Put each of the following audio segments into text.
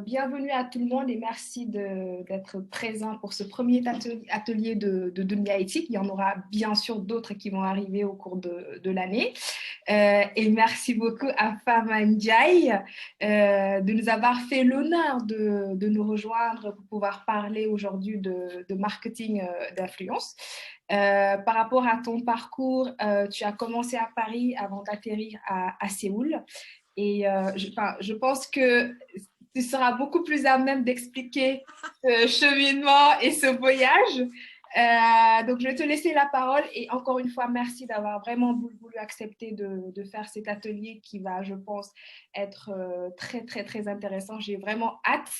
Bienvenue à tout le monde et merci d'être présent pour ce premier atelier de Dunia Éthique. Il y en aura bien sûr d'autres qui vont arriver au cours de l'année. Et merci beaucoup à Fama Ndiaye de nous avoir fait l'honneur de nous rejoindre pour pouvoir parler aujourd'hui de marketing d'influence. Par rapport à ton parcours, tu as commencé à Paris avant d'atterrir à Séoul. Et je pense que tu seras beaucoup plus à même d'expliquer ce cheminement et ce voyage. Donc, je vais te laisser la parole. Et encore une fois, merci d'avoir vraiment voulu accepter de faire cet atelier qui va, je pense, être très, très, très intéressant. J'ai vraiment hâte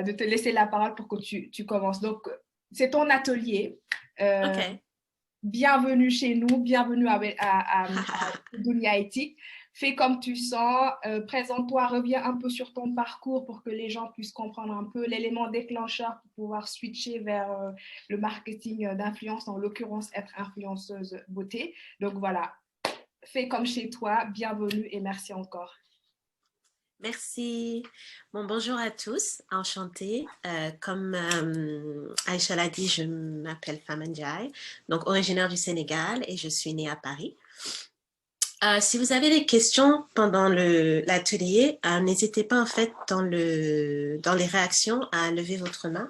de te laisser la parole pour que tu commences. Donc, c'est ton atelier. OK. Bienvenue chez nous, bienvenue à Dunia Éthique. Fais comme tu sens, présente-toi, reviens un peu sur ton parcours pour que les gens puissent comprendre un peu l'élément déclencheur pour pouvoir switcher vers le marketing d'influence, en l'occurrence être influenceuse beauté. Donc voilà, fais comme chez toi, bienvenue et merci encore. Merci. Bon, bonjour à tous. Enchantée. Comme Aïcha l'a dit, je m'appelle Fama Ndiaye, donc originaire du Sénégal et je suis née à Paris. Si vous avez des questions pendant l'atelier, n'hésitez pas en fait dans les réactions à lever votre main.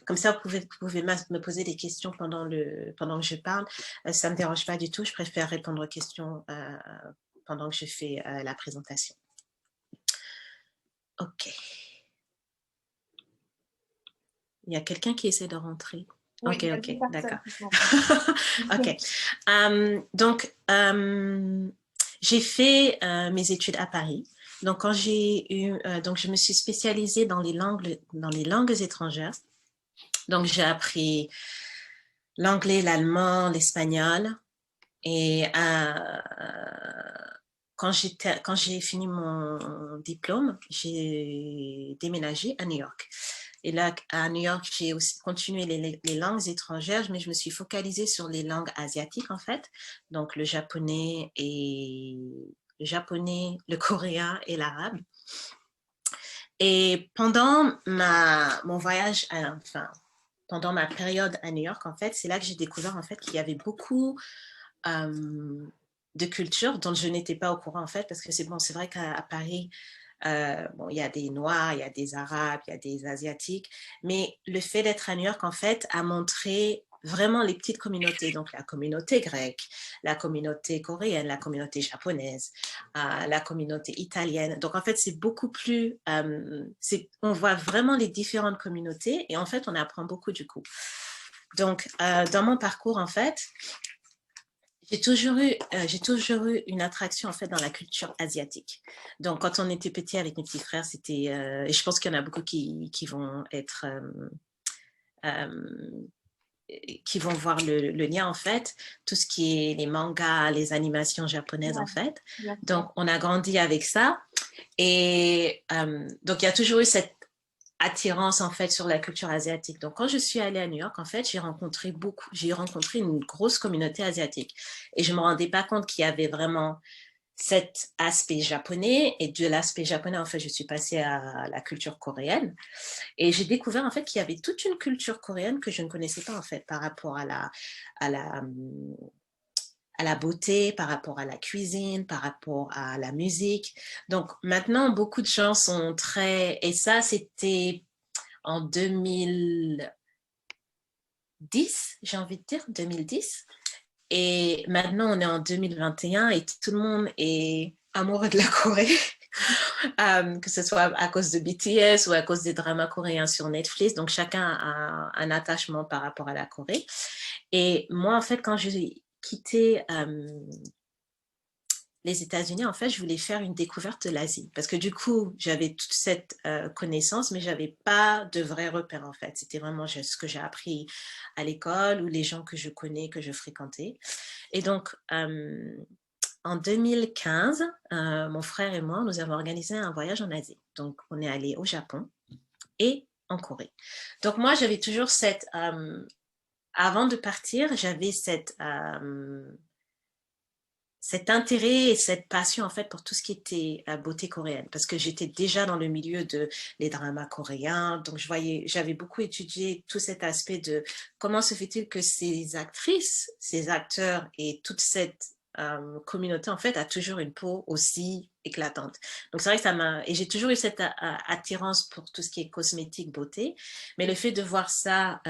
Comme ça, vous pouvez me poser des questions pendant que je parle. Ça ne me dérange pas du tout. Je préfère répondre aux questions pendant que je fais la présentation. OK. Il y a quelqu'un qui essaie de rentrer. Oui, Ok, il y a ok, deux personnes d'accord. qui sont. Ok. Donc, j'ai fait mes études à Paris. Donc, donc je me suis spécialisée dans les langues étrangères. Donc, j'ai appris l'anglais, l'allemand, l'espagnol. Et quand j'ai fini mon diplôme, j'ai déménagé à New York. Et là, à New York, j'ai aussi continué les langues étrangères, mais je me suis focalisée sur les langues asiatiques, en fait. Donc, le coréen et l'arabe. Et pendant mon voyage, pendant ma période à New York, en fait, c'est là que j'ai découvert, en fait, qu'il y avait beaucoup de cultures dont je n'étais pas au courant, en fait, parce que c'est vrai qu'à Paris, bon, il y a des Noirs, il y a des Arabes, il y a des Asiatiques, mais le fait d'être à New York, en fait, a montré vraiment les petites communautés, donc la communauté grecque, la communauté coréenne, la communauté japonaise, la communauté italienne. Donc, en fait, c'est beaucoup plus... on voit vraiment les différentes communautés et en fait, on apprend beaucoup du coup. Donc, dans mon parcours, en fait, j'ai toujours eu une attraction en fait dans la culture asiatique. Donc, quand on était petit avec mes petits frères, et je pense qu'il y en a beaucoup qui vont être, euh, qui vont voir le lien en fait, tout ce qui est les mangas, les animations japonaises Ouais, en fait. bien sûr. Donc, on a grandi avec ça. Et donc, il y a toujours eu cette attirance en fait sur la culture asiatique. Donc quand je suis allée à New York, en fait, j'ai rencontré une grosse communauté asiatique et je me rendais pas compte qu'il y avait vraiment cet aspect japonais et de l'aspect japonais en fait, je suis passée à la culture coréenne et j'ai découvert en fait qu'il y avait toute une culture coréenne que je ne connaissais pas en fait par rapport à la à la beauté, par rapport à la cuisine, par rapport à la musique. Donc maintenant, beaucoup de gens sont très... Et ça, c'était en 2010, j'ai envie de dire, 2010. Et maintenant, on est en 2021 et tout le monde est amoureux de la Corée, que ce soit à cause de BTS ou à cause des dramas coréens sur Netflix. Donc, chacun a un attachement par rapport à la Corée. Et moi, en fait, quand j'ai quitté les États-Unis, en fait, je voulais faire une découverte de l'Asie. Parce que du coup, j'avais toute cette connaissance, mais je n'avais pas de vrais repères, en fait. C'était vraiment ce que j'ai appris à l'école ou les gens que je connais, que je fréquentais. Et donc, en 2015, mon frère et moi, nous avons organisé un voyage en Asie. Donc, on est allé au Japon et en Corée. Donc, moi, j'avais toujours avant de partir, j'avais cet intérêt et cette passion en fait pour tout ce qui était beauté coréenne, parce que j'étais déjà dans le milieu de les dramas coréens, donc j'avais beaucoup étudié tout cet aspect de comment se fait-il que ces actrices, ces acteurs et toute cette communauté en fait a toujours une peau aussi éclatante. Donc c'est vrai que ça m'a, et j'ai toujours eu cette attirance pour tout ce qui est cosmétique, beauté, mais le fait de voir ça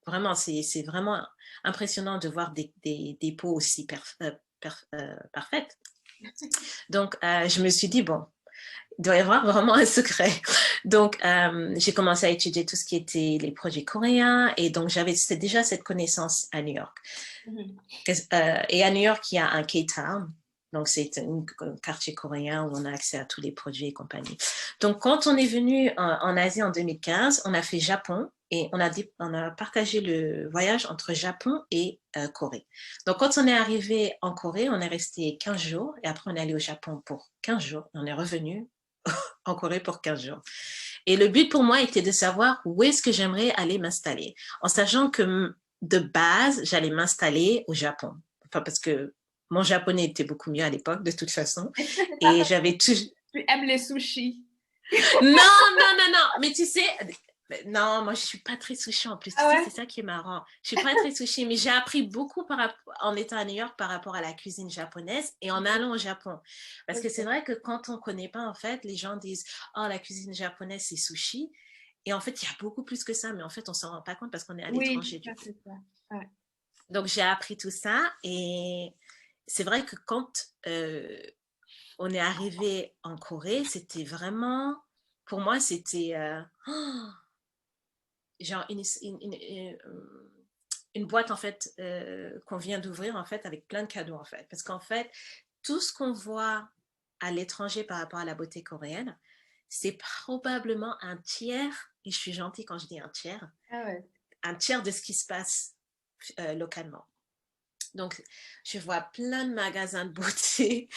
vraiment, c'est vraiment impressionnant de voir des peaux aussi parfaite. Donc, je me suis dit, bon, il doit y avoir vraiment un secret. Donc, j'ai commencé à étudier tout ce qui était les produits coréens et donc j'avais déjà cette connaissance à New York. Et à New York, il y a un K-Town. Donc, c'est un quartier coréen où on a accès à tous les produits et compagnie. Donc, quand on est venu en Asie en 2015, on a fait Japon et on a partagé le voyage entre Japon et Corée. Donc, quand on est arrivé en Corée, on est resté 15 jours et après, on est allé au Japon pour 15 jours et on est revenu en Corée pour 15 jours. Et le but pour moi était de savoir où est-ce que j'aimerais aller m'installer, en sachant que de base, j'allais m'installer au Japon. Enfin, parce que mon japonais était beaucoup mieux à l'époque, de toute façon. Et j'avais toujours... Tu aimes les sushis. Non, non, non, non. Mais tu sais, non, moi, je suis pas très sushi en plus. Tu sais, c'est ça qui est marrant. Je suis pas très sushi, mais j'ai appris beaucoup en étant à New York par rapport à la cuisine japonaise et en allant au Japon. Parce que c'est vrai que quand on connaît pas, en fait, les gens disent, oh, la cuisine japonaise, c'est sushi. Et en fait, il y a beaucoup plus que ça, mais en fait, on s'en rend pas compte parce qu'on est à l'étranger du coup. C'est ça. Ouais. Donc, j'ai appris tout ça et c'est vrai que quand on est arrivé en Corée, c'était vraiment, pour moi, c'était genre une boîte en fait qu'on vient d'ouvrir en fait avec plein de cadeaux en fait. Parce qu'en fait, tout ce qu'on voit à l'étranger par rapport à la beauté coréenne, c'est probablement un tiers, et je suis gentille quand je dis un tiers de ce qui se passe localement. Donc, je vois plein de magasins de beauté.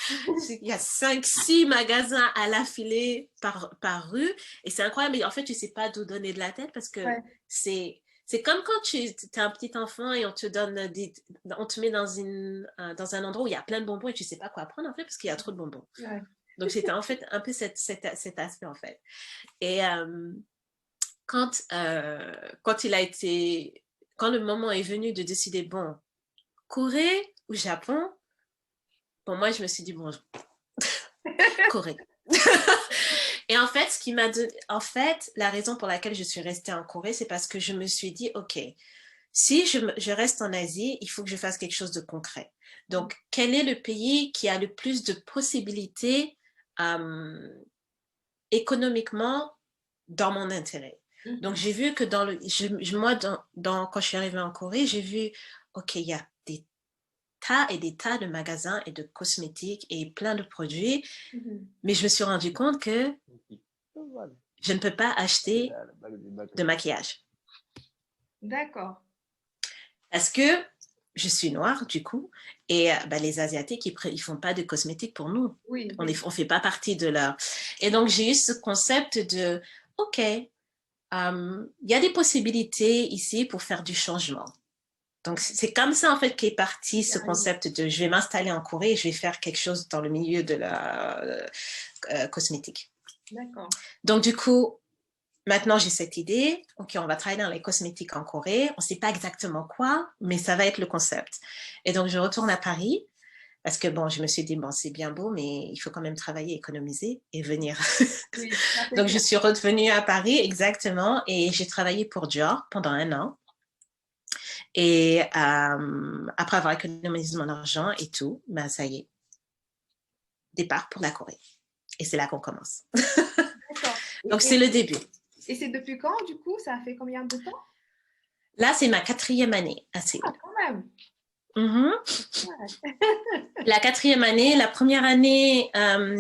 Il y a 5-6 magasins à l'affilée par rue. Et c'est incroyable. Mais en fait, tu ne sais pas d'où donner de la tête parce que c'est comme quand tu es un petit enfant et on te met dans un endroit où il y a plein de bonbons et tu ne sais pas quoi prendre en fait parce qu'il y a trop de bonbons. Donc, c'était en fait un peu cet aspect en fait. Et quand le moment est venu de décider, bon, Corée ou Japon, pour moi, je me suis dit, bon, Corée. Et en fait, la raison pour laquelle je suis restée en Corée, c'est parce que je me suis dit, OK, si je reste en Asie, il faut que je fasse quelque chose de concret. Donc, quel est le pays qui a le plus de possibilités économiquement dans mon intérêt? Donc, j'ai vu que quand je suis arrivée en Corée, j'ai vu, OK, il y a des tas et des tas de magasins et de cosmétiques et plein de produits, mais je me suis rendu compte que je ne peux pas acheter de maquillage. D'accord. Parce que je suis noire, du coup, et les Asiatiques, ils font pas de cosmétiques pour nous. On fait pas partie de leur... Et donc, j'ai eu ce concept de, OK, il y a des possibilités ici pour faire du changement. Donc, c'est comme ça, en fait, qu'est parti ce concept de je vais m'installer en Corée et je vais faire quelque chose dans le milieu de la cosmétique. D'accord. Donc, du coup, maintenant, j'ai cette idée. OK, on va travailler dans les cosmétiques en Corée. On ne sait pas exactement quoi, mais ça va être le concept. Et donc, je retourne à Paris parce que, bon, je me suis dit, bon, c'est bien beau, mais il faut quand même travailler, économiser et venir. Donc, je suis revenue à Paris, exactement, et j'ai travaillé pour Dior pendant 1 an. Et après avoir économisé mon argent et tout, ben ça y est, départ pour la Corée. Et c'est là qu'on commence. Donc, c'est le début. Et c'est depuis quand, du coup? Ça a fait combien de temps? Là, c'est ma 4e année à Séoul. Ah, quand même. La 4e année, la première année,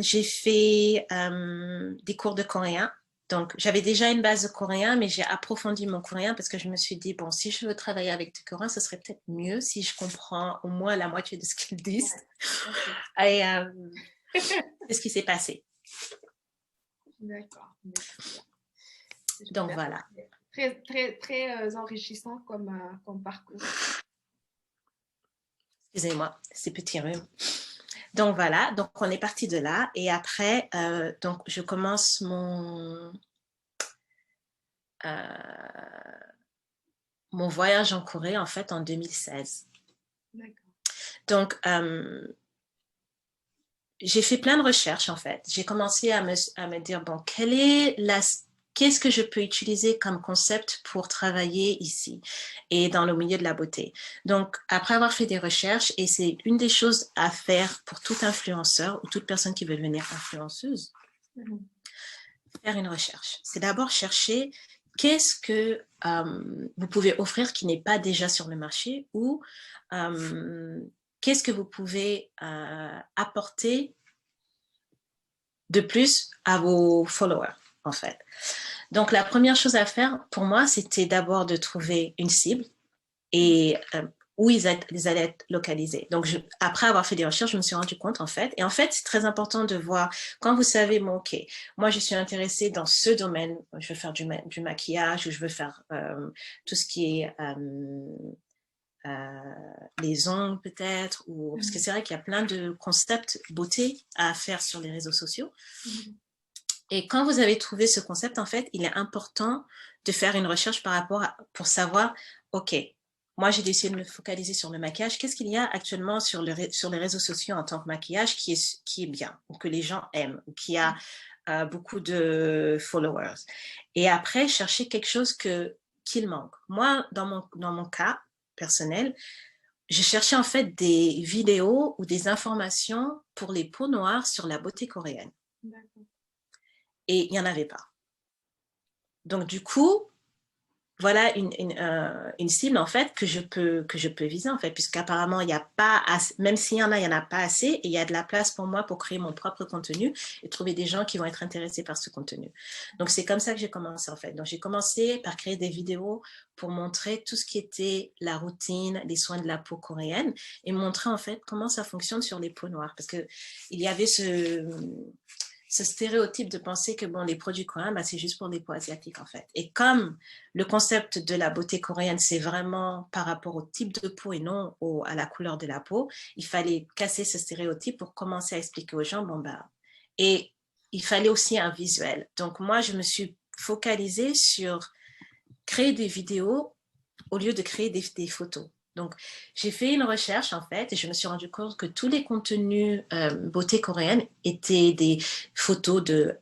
j'ai fait des cours de coréen. Donc, j'avais déjà une base de coréen, mais j'ai approfondi mon coréen parce que je me suis dit, bon, si je veux travailler avec du coréen, ce serait peut-être mieux si je comprends au moins la moitié de ce qu'ils disent. Et c'est ce qui s'est passé. D'accord. Donc, voilà. Très, très, très enrichissant comme parcours. Excusez-moi, ces petits rhumes. Donc voilà, donc on est parti de là et après, donc je commence mon voyage en Corée en fait en 2016. D'accord. Donc j'ai fait plein de recherches en fait. J'ai commencé à me dire, bon, qu'est-ce que je peux utiliser comme concept pour travailler ici et dans le milieu de la beauté. Donc, après avoir fait des recherches, et c'est une des choses à faire pour tout influenceur ou toute personne qui veut devenir influenceuse, faire une recherche. C'est d'abord chercher qu'est-ce que vous pouvez offrir qui n'est pas déjà sur le marché ou qu'est-ce que vous pouvez apporter de plus à vos followers, en fait. Donc, la première chose à faire pour moi, c'était d'abord de trouver une cible et où ils allaient être localisés. Donc, après avoir fait des recherches, je me suis rendu compte, en fait. Et en fait, c'est très important de voir, quand vous savez, bon, OK, moi, je suis intéressée dans ce domaine, je veux faire du maquillage ou je veux faire tout ce qui est les ongles peut-être, ou parce que c'est vrai qu'il y a plein de concepts beauté à faire sur les réseaux sociaux. Et quand vous avez trouvé ce concept, en fait, il est important de faire une recherche par rapport pour savoir, OK, moi j'ai décidé de me focaliser sur le maquillage. Qu'est-ce qu'il y a actuellement sur les réseaux sociaux en tant que maquillage qui est bien, ou que les gens aiment, ou qui a beaucoup de followers. Et après, chercher quelque chose qu'il manque. Moi, dans mon cas personnel, je cherchais en fait des vidéos ou des informations pour les peaux noires sur la beauté coréenne. D'accord. Et il n'y en avait pas. Donc, du coup, voilà une cible, en fait, que je peux viser, en fait, puisqu'apparemment, il n'y a pas assez, même s'il y en a, il n'y en a pas assez, et il y a de la place pour moi pour créer mon propre contenu et trouver des gens qui vont être intéressés par ce contenu. Donc, c'est comme ça que j'ai commencé, en fait. Donc, j'ai commencé par créer des vidéos pour montrer tout ce qui était la routine, les soins de la peau coréenne, et montrer, en fait, comment ça fonctionne sur les peaux noires. Parce qu'il y avait ce stéréotype de penser que bon, les produits coréens, bah, c'est juste pour les peaux asiatiques, en fait. Et comme le concept de la beauté coréenne, c'est vraiment par rapport au type de peau et non à la couleur de la peau, il fallait casser ce stéréotype pour commencer à expliquer aux gens, bon, bah, et il fallait aussi un visuel. Donc, moi, je me suis focalisée sur créer des vidéos au lieu de créer des photos. Donc, j'ai fait une recherche, en fait, et je me suis rendu compte que tous les contenus beauté coréenne étaient des photos de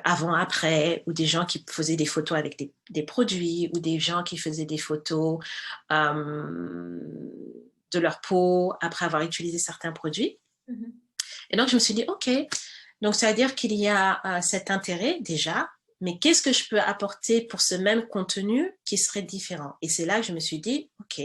avant-après, ou des gens qui faisaient des photos avec des produits, ou des gens qui faisaient des photos de leur peau après avoir utilisé certains produits. Et donc, je me suis dit, OK, donc ça veut dire qu'il y a cet intérêt déjà, mais qu'est-ce que je peux apporter pour ce même contenu qui serait différent? Et c'est là que je me suis dit, OK,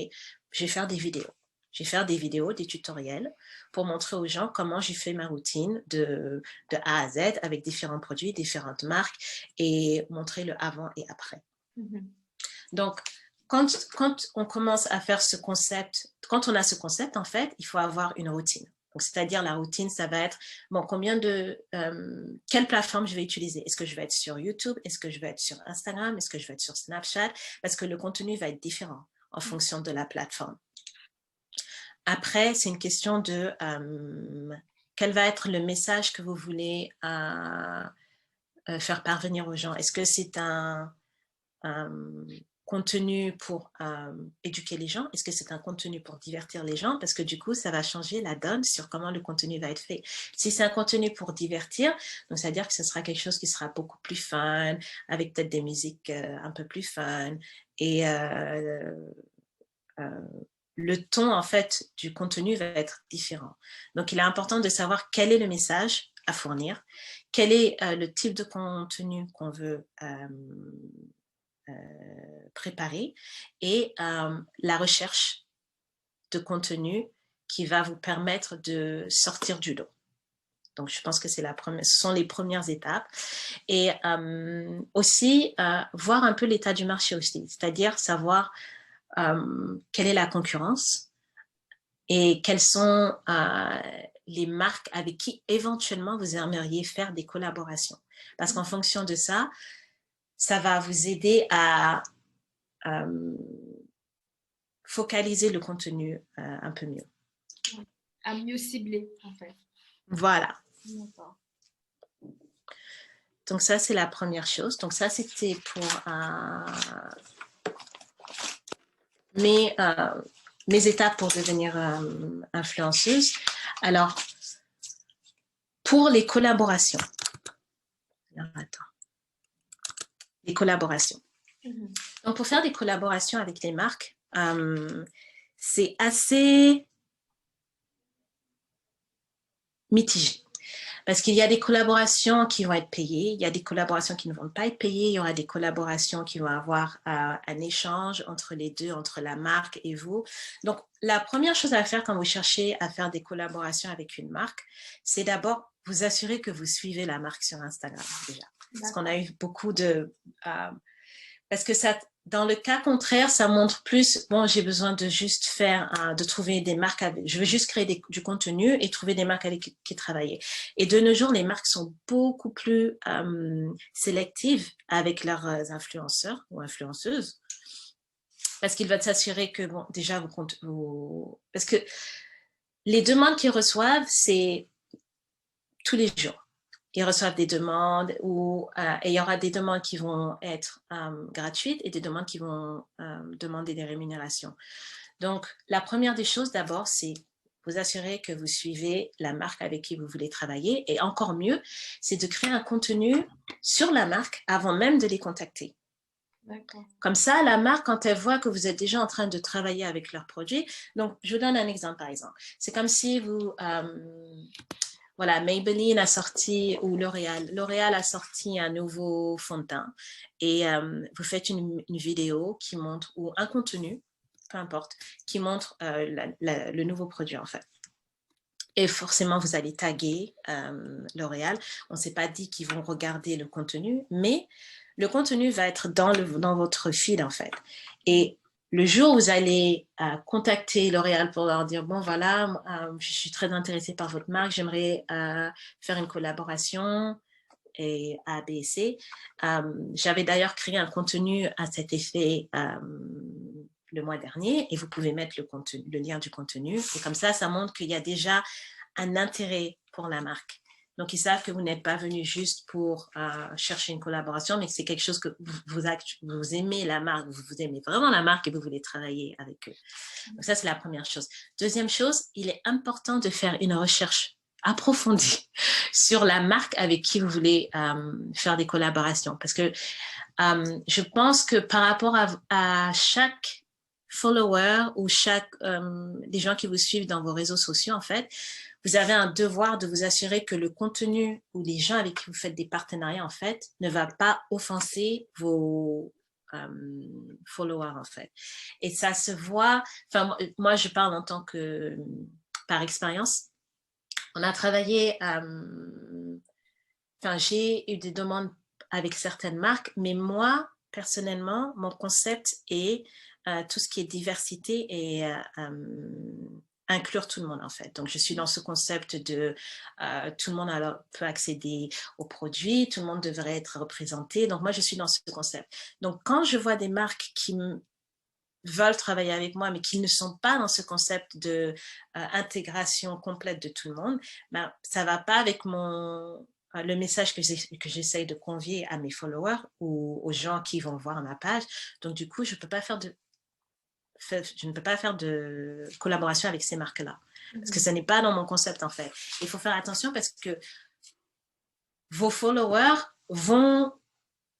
je vais faire des vidéos. Je vais faire des vidéos, des tutoriels pour montrer aux gens comment j'ai fait ma routine de A à Z avec différents produits, différentes marques et montrer le avant et après. Donc, quand on commence à faire ce concept, quand on a ce concept, en fait, il faut avoir une routine. C'est-à-dire la routine, ça va être, bon, quelle plateforme je vais utiliser? Est-ce que je vais être sur YouTube? Est-ce que je vais être sur Instagram? Est-ce que je vais être sur Snapchat? Parce que le contenu va être différent en fonction de la plateforme. Après, c'est une question de quel va être le message que vous voulez faire parvenir aux gens. Est-ce que c'est un contenu pour éduquer les gens? Est-ce que c'est un contenu pour divertir les gens? Parce que du coup, ça va changer la donne sur comment le contenu va être fait. Si c'est un contenu pour divertir, donc ça veut dire que ce sera quelque chose qui sera beaucoup plus fun, avec peut-être des musiques un peu plus fun. Et le ton, en fait, du contenu va être différent. Donc, il est important de savoir quel est le message à fournir, quel est le type de contenu qu'on veut préparer et la recherche de contenu qui va vous permettre de sortir du lot. Donc, je pense que ce sont les premières étapes. Et aussi, voir un peu l'état du marché aussi, c'est-à-dire savoir quelle est la concurrence et quelles sont les marques avec qui éventuellement vous aimeriez faire des collaborations. Parce qu'en fonction de ça, ça va vous aider à focaliser le contenu un peu mieux. À mieux cibler, en fait. Voilà. D'accord. Donc ça, c'est la première chose. Donc ça, c'était pour mes étapes pour devenir influenceuse. Alors, pour les collaborations. Alors, attends. Les collaborations. Donc, pour faire des collaborations avec les marques, c'est assez mitigé. Parce qu'il y a des collaborations qui vont être payées, il y a des collaborations qui ne vont pas être payées, il y aura des collaborations qui vont avoir un échange entre les deux, entre la marque et vous. Donc, la première chose à faire quand vous cherchez à faire des collaborations avec une marque, c'est d'abord vous assurer que vous suivez la marque sur Instagram déjà. Parce qu'on a eu beaucoup de... parce que ça, dans le cas contraire, ça montre plus, bon, j'ai besoin de juste de trouver des marques, je veux juste créer du contenu et trouver des marques avec qui travailler. Et de nos jours, les marques sont beaucoup plus sélectives avec leurs influenceurs ou influenceuses parce qu'ils veulent s'assurer que, bon, déjà, parce que les demandes qu'ils reçoivent, c'est tous les jours. Ils reçoivent des demandes et il y aura des demandes qui vont être gratuites et des demandes qui vont demander des rémunérations. Donc, la première des choses d'abord, c'est vous assurer que vous suivez la marque avec qui vous voulez travailler. Et encore mieux, c'est de créer un contenu sur la marque avant même de les contacter. Comme ça, la marque, quand elle voit que vous êtes déjà en train de travailler avec leurs produits, donc je vous donne un exemple par exemple. C'est comme si vous... voilà, Maybelline a sorti, ou L'Oréal a sorti un nouveau fond de teint et vous faites une vidéo qui montre, ou un contenu, peu importe, qui montre le nouveau produit en fait. Et forcément, vous allez taguer L'Oréal. On ne s'est pas dit qu'ils vont regarder le contenu, mais le contenu va être dans votre feed en fait. Et le jour où vous allez contacter L'Oréal pour leur dire, bon voilà, je suis très intéressée par votre marque, j'aimerais faire une collaboration et A, B, C. J'avais d'ailleurs créé un contenu à cet effet le mois dernier et vous pouvez mettre le lien du contenu. Et comme ça montre qu'il y a déjà un intérêt pour la marque. Donc, ils savent que vous n'êtes pas venu juste pour chercher une collaboration, mais que c'est quelque chose que vous aimez la marque, vous aimez vraiment la marque et vous voulez travailler avec eux. Donc, ça, c'est la première chose. Deuxième chose, il est important de faire une recherche approfondie sur la marque avec qui vous voulez faire des collaborations. Parce que je pense que par rapport à chaque follower ou des gens qui vous suivent dans vos réseaux sociaux, en fait, vous avez un devoir de vous assurer que le contenu ou les gens avec qui vous faites des partenariats, en fait, ne va pas offenser vos followers, en fait. Et ça se voit, enfin, moi, je parle en tant que, par expérience, on a travaillé, enfin, j'ai eu des demandes avec certaines marques, mais moi, personnellement, mon concept est tout ce qui est diversité et inclure tout le monde en fait. Donc je suis dans ce concept de tout le monde peut accéder aux produits, tout le monde devrait être représenté. Donc moi je suis dans ce concept. Donc quand je vois des marques qui veulent travailler avec moi mais qui ne sont pas dans ce concept de intégration complète de tout le monde, ben, ça va pas avec le message que j'essaye de convier à mes followers ou aux gens qui vont voir ma page. Donc du coup je ne peux pas faire de collaboration avec ces marques-là. Parce que ce n'est pas dans mon concept, en fait. Il faut faire attention parce que vos followers vont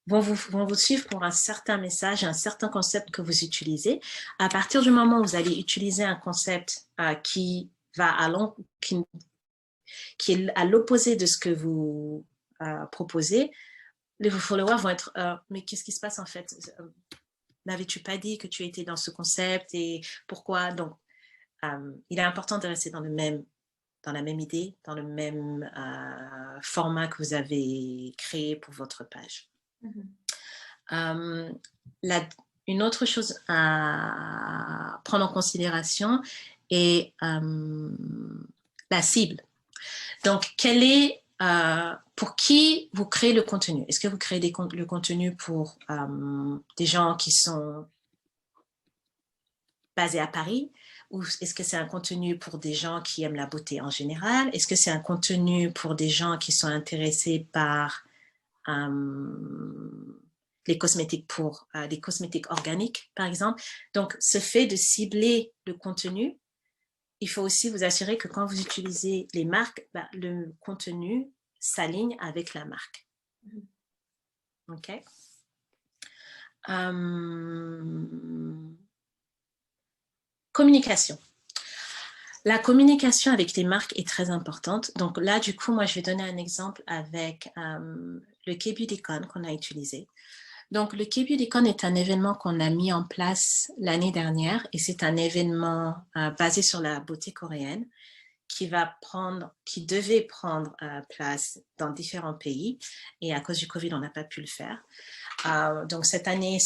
vous suivre pour un certain message, un certain concept que vous utilisez. À partir du moment où vous allez utiliser un concept qui est à l'opposé de ce que vous proposez, vos followers vont être mais qu'est-ce qui se passe en fait? N'avais-tu pas dit que tu étais dans ce concept et pourquoi? Donc, il est important de rester dans la même idée, dans le même format que vous avez créé pour votre page. Une autre chose à prendre en considération est la cible. Donc, pour qui vous créez le contenu? Est-ce que vous créez le contenu pour des gens qui sont basés à Paris ou est-ce que c'est un contenu pour des gens qui aiment la beauté en général? Est-ce que c'est un contenu pour des gens qui sont intéressés par les cosmétiques les cosmétiques organiques, par exemple? Donc, ce fait de cibler le contenu, il faut aussi vous assurer que quand vous utilisez les marques, le contenu s'aligne avec la marque. OK? Communication. La communication avec les marques est très importante. Donc là, du coup, moi, je vais donner un exemple avec le K-Beautycon qu'on a utilisé. Donc, le K-Beautycon est un événement qu'on a mis en place l'année dernière et c'est un événement basé sur la beauté coréenne qui devait prendre place dans différents pays et à cause du Covid, on n'a pas pu le faire. Donc cette année,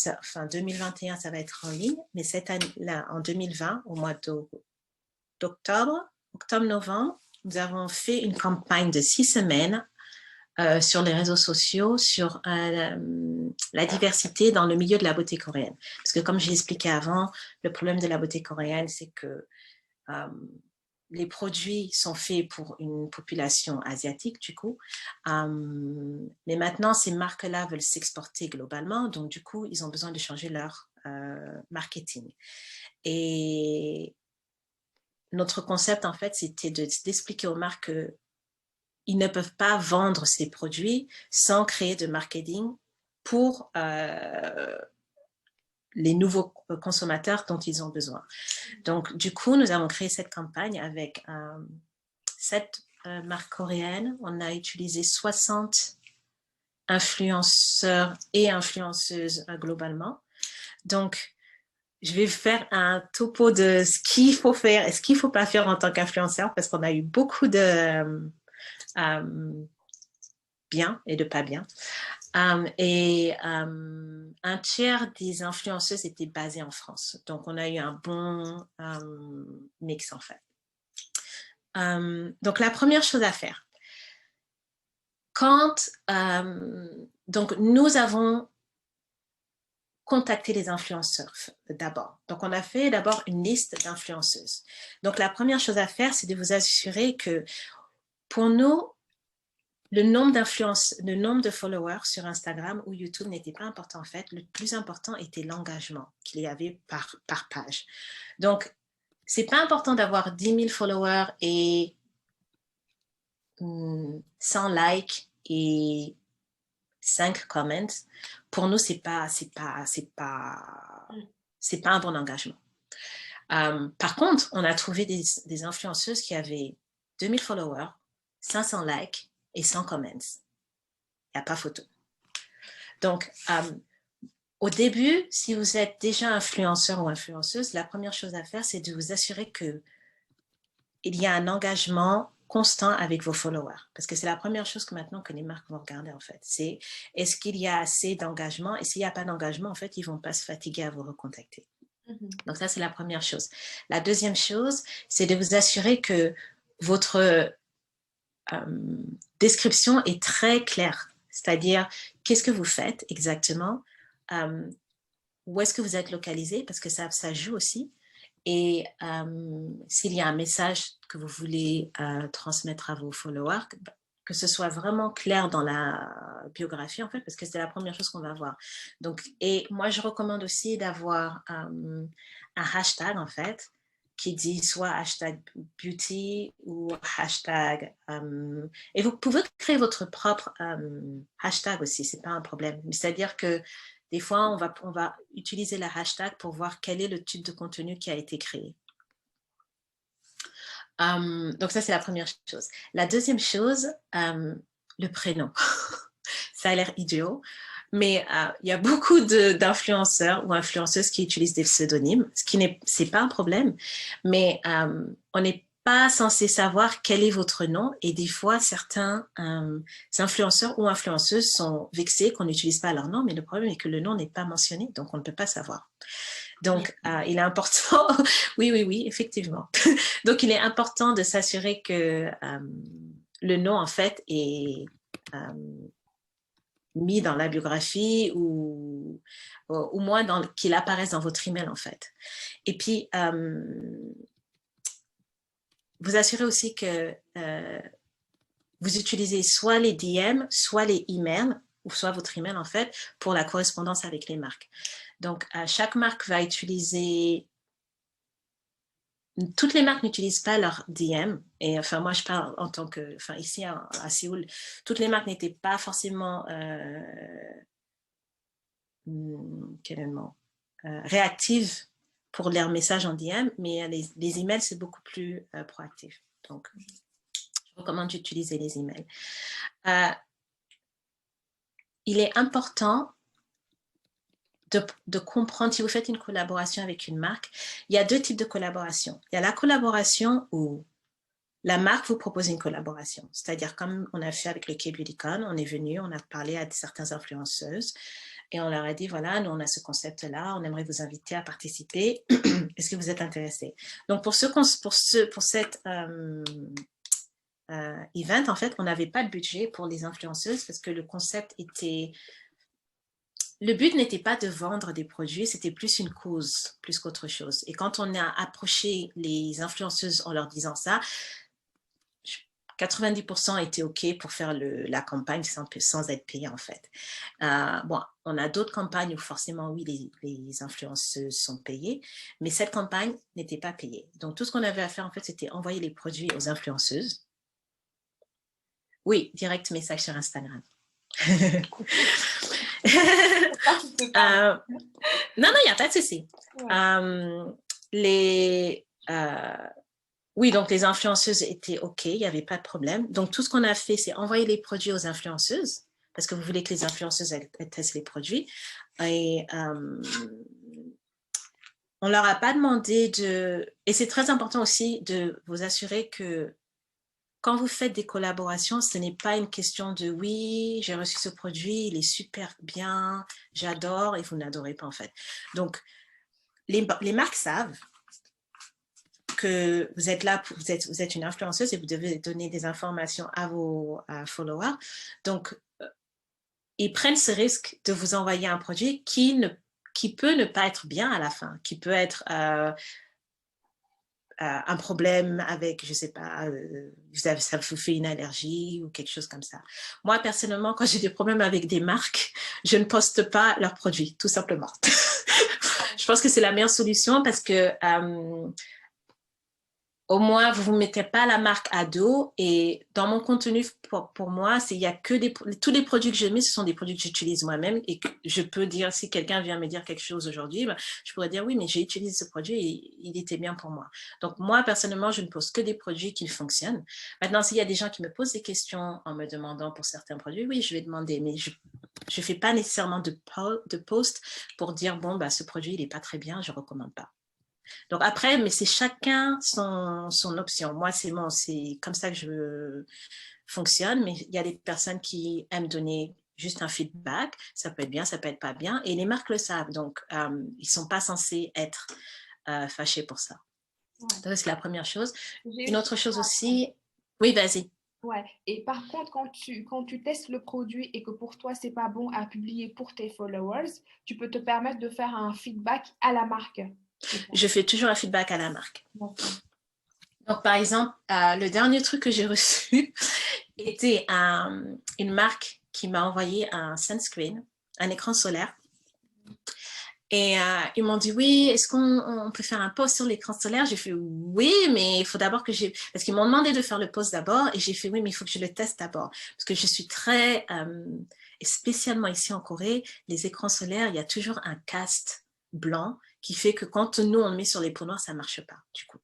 2021, ça va être en ligne, mais cette année-là, en 2020, au mois octobre-novembre, nous avons fait une campagne de 6 semaines sur les réseaux sociaux, sur la diversité dans le milieu de la beauté coréenne. Parce que comme j'ai expliqué avant, le problème de la beauté coréenne, c'est que les produits sont faits pour une population asiatique, du coup. Mais maintenant, ces marques-là veulent s'exporter globalement. Donc, du coup, ils ont besoin de changer leur marketing. Et notre concept, en fait, c'était d'expliquer aux marques qu'ils ne peuvent pas vendre ces produits sans créer de marketing pour les nouveaux consommateurs dont ils ont besoin. Donc, du coup, nous avons créé cette campagne avec 7 marques coréennes. On a utilisé 60 influenceurs et influenceuses globalement. Donc, je vais faire un topo de ce qu'il faut faire et ce qu'il ne faut pas faire en tant qu'influenceur parce qu'on a eu beaucoup de bien et de pas bien. Un tiers des influenceuses étaient basées en France. Donc, on a eu un bon mix, en fait. Donc, la première chose à faire, donc, nous avons contacté les influenceurs d'abord. Donc, on a fait d'abord une liste d'influenceuses. Donc, la première chose à faire, c'est de vous assurer que pour nous, le nombre de followers sur Instagram ou YouTube n'était pas important en fait. Le plus important était l'engagement qu'il y avait par page. Donc, c'est pas important d'avoir 10 000 followers et 100 likes et 5 comments. Pour nous, c'est pas un bon engagement. Par contre, on a trouvé des influenceuses qui avaient 2000 followers, 500 likes et 100 comments. Il n'y a pas photo. Donc, au début, si vous êtes déjà influenceur ou influenceuse, la première chose à faire, c'est de vous assurer qu'il y a un engagement constant avec vos followers. Parce que c'est la première chose que maintenant que les marques vont regarder, en fait. C'est est-ce qu'il y a assez d'engagement? Et s'il n'y a pas d'engagement, en fait, ils ne vont pas se fatiguer à vous recontacter. Donc ça, c'est la première chose. La deuxième chose, c'est de vous assurer que votre description est très claire. C'est-à-dire, qu'est-ce que vous faites exactement? Où est-ce que vous êtes localisé? Parce que ça joue aussi. Et s'il y a un message que vous voulez transmettre à vos followers, que ce soit vraiment clair dans la biographie, en fait, parce que c'est la première chose qu'on va voir. Donc, et moi, je recommande aussi d'avoir un hashtag, en fait, qui dit soit hashtag beauty ou hashtag... et vous pouvez créer votre propre hashtag aussi, c'est pas un problème. C'est-à-dire que des fois, on va utiliser la hashtag pour voir quel est le type de contenu qui a été créé. Donc ça, c'est la première chose. La deuxième chose, le prénom. Ça a l'air idiot, mais il y a beaucoup d'influenceurs ou influenceuses qui utilisent des pseudonymes, ce qui c'est pas un problème, mais on n'est pas censé savoir quel est votre nom et des fois, certains influenceurs ou influenceuses sont vexés qu'on n'utilise pas leur nom, mais le problème est que le nom n'est pas mentionné, donc on ne peut pas savoir. Donc, il est important, oui, effectivement. Donc, il est important de s'assurer que le nom, en fait, est mis dans la biographie ou au moins qu'il apparaisse dans votre email, en fait. Et puis, vous assurez aussi que vous utilisez soit les DM, soit les emails, ou soit votre email en fait, pour la correspondance avec les marques. Donc, chaque marque va utiliser... Toutes les marques n'utilisent pas leur DM. Et enfin, moi, je parle en tant que... Enfin, ici à Séoul, toutes les marques n'étaient pas forcément... quel est le mot réactives pour leurs messages en DM, mais les emails, c'est beaucoup plus proactif. Donc, je recommande d'utiliser les emails. Il est important de comprendre, si vous faites une collaboration avec une marque, il y a deux types de collaboration. Il y a la collaboration où la marque vous propose une collaboration, c'est-à-dire comme on a fait avec le K-Beautycon, on est venu, on a parlé à certaines influenceuses et on leur a dit, voilà, nous on a ce concept-là, on aimerait vous inviter à participer, est-ce que vous êtes intéressés? Donc pour cette event, en fait, on n'avait pas de budget pour les influenceuses parce que le concept était... Le but n'était pas de vendre des produits, c'était plus une cause, plus qu'autre chose. Et quand on a approché les influenceuses en leur disant ça, 90% étaient OK pour faire la campagne sans être payé en fait. Bon, on a d'autres campagnes où forcément, oui, les influenceuses sont payées, mais cette campagne n'était pas payée. Donc, tout ce qu'on avait à faire en fait, c'était envoyer les produits aux influenceuses. Oui, direct message sur Instagram. Non, il n'y a pas de souci. Oui, donc les influenceuses étaient OK, il n'y avait pas de problème. Donc, tout ce qu'on a fait, c'est envoyer les produits aux influenceuses parce que vous voulez que les influenceuses elles testent les produits. Et on leur a pas demandé de... Et c'est très important aussi de vous assurer que quand vous faites des collaborations, ce n'est pas une question de oui, j'ai reçu ce produit, il est super bien, j'adore, et vous n'adorez pas en fait. Donc, les marques savent que vous êtes là, vous êtes une influenceuse et vous devez donner des informations à vos followers. Donc, ils prennent ce risque de vous envoyer un produit qui peut ne pas être bien à la fin, qui peut être... un problème avec, je sais pas, ça vous fait une allergie ou quelque chose comme ça. Moi, personnellement, quand j'ai des problèmes avec des marques, je ne poste pas leurs produits, tout simplement. Je pense que c'est la meilleure solution parce que au moins, vous ne vous mettez pas la marque à dos. Et dans mon contenu, pour moi, il y a que tous les produits que je mets, ce sont des produits que j'utilise moi-même. Et que je peux dire, si quelqu'un vient me dire quelque chose aujourd'hui, ben, je pourrais dire, oui, mais j'ai utilisé ce produit et il était bien pour moi. Donc, moi, personnellement, je ne pose que des produits qui fonctionnent. Maintenant, s'il y a des gens qui me posent des questions en me demandant pour certains produits, oui, je vais demander. Mais je ne fais pas nécessairement de post pour dire, bon, bah, ce produit, il n'est pas très bien, je ne recommande pas. Donc après, mais c'est chacun son option. Moi, c'est comme ça que je fonctionne, mais il y a des personnes qui aiment donner juste un feedback. Ça peut être bien, ça peut être pas bien. Et les marques le savent, donc ils sont pas censés être fâchés pour ça. Ouais. Donc, c'est la première chose. Une autre chose aussi... Oui, vas-y. Ouais. Et par contre, quand tu testes le produit et que pour toi, c'est pas bon à publier pour tes followers, tu peux te permettre de faire un feedback à la marque. Je fais toujours un feedback à la marque. Okay. Donc, par exemple, le dernier truc que j'ai reçu était une marque qui m'a envoyé un sunscreen, un écran solaire. Et ils m'ont dit, oui, est-ce qu'on peut faire un post sur l'écran solaire? J'ai fait, oui, mais il faut d'abord que j'ai... Parce qu'ils m'ont demandé de faire le post d'abord et j'ai fait, oui, mais il faut que je le teste d'abord. Parce que je suis très... et spécialement ici en Corée, les écrans solaires, il y a toujours un cast blanc qui fait que quand nous, on le met sur les peaux noires, ça ne marche pas, du coup.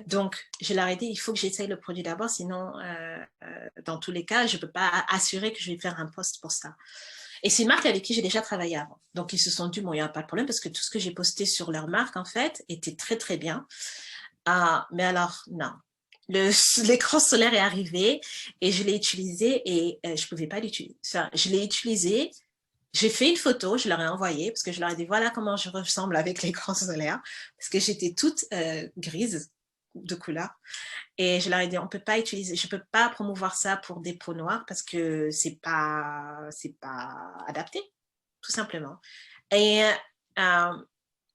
Donc, je leur ai dit, il faut que j'essaye le produit d'abord, sinon, dans tous les cas, je ne peux pas assurer que je vais faire un post pour ça. Et c'est une marque avec qui j'ai déjà travaillé avant. Donc, ils se sont dit, bon, il n'y a pas de problème parce que tout ce que j'ai posté sur leur marque, en fait, était très, très bien. Mais alors, non. L'écran solaire est arrivé et je l'ai utilisé et je ne pouvais pas l'utiliser. Enfin, je l'ai utilisé. J'ai fait une photo, je leur ai envoyé parce que je leur ai dit, voilà comment je ressemble avec l'écran solaire. Parce que j'étais toute grise de couleur. Et je leur ai dit, on peut pas utiliser, je peux pas promouvoir ça pour des peaux noires parce que c'est pas adapté, tout simplement. Et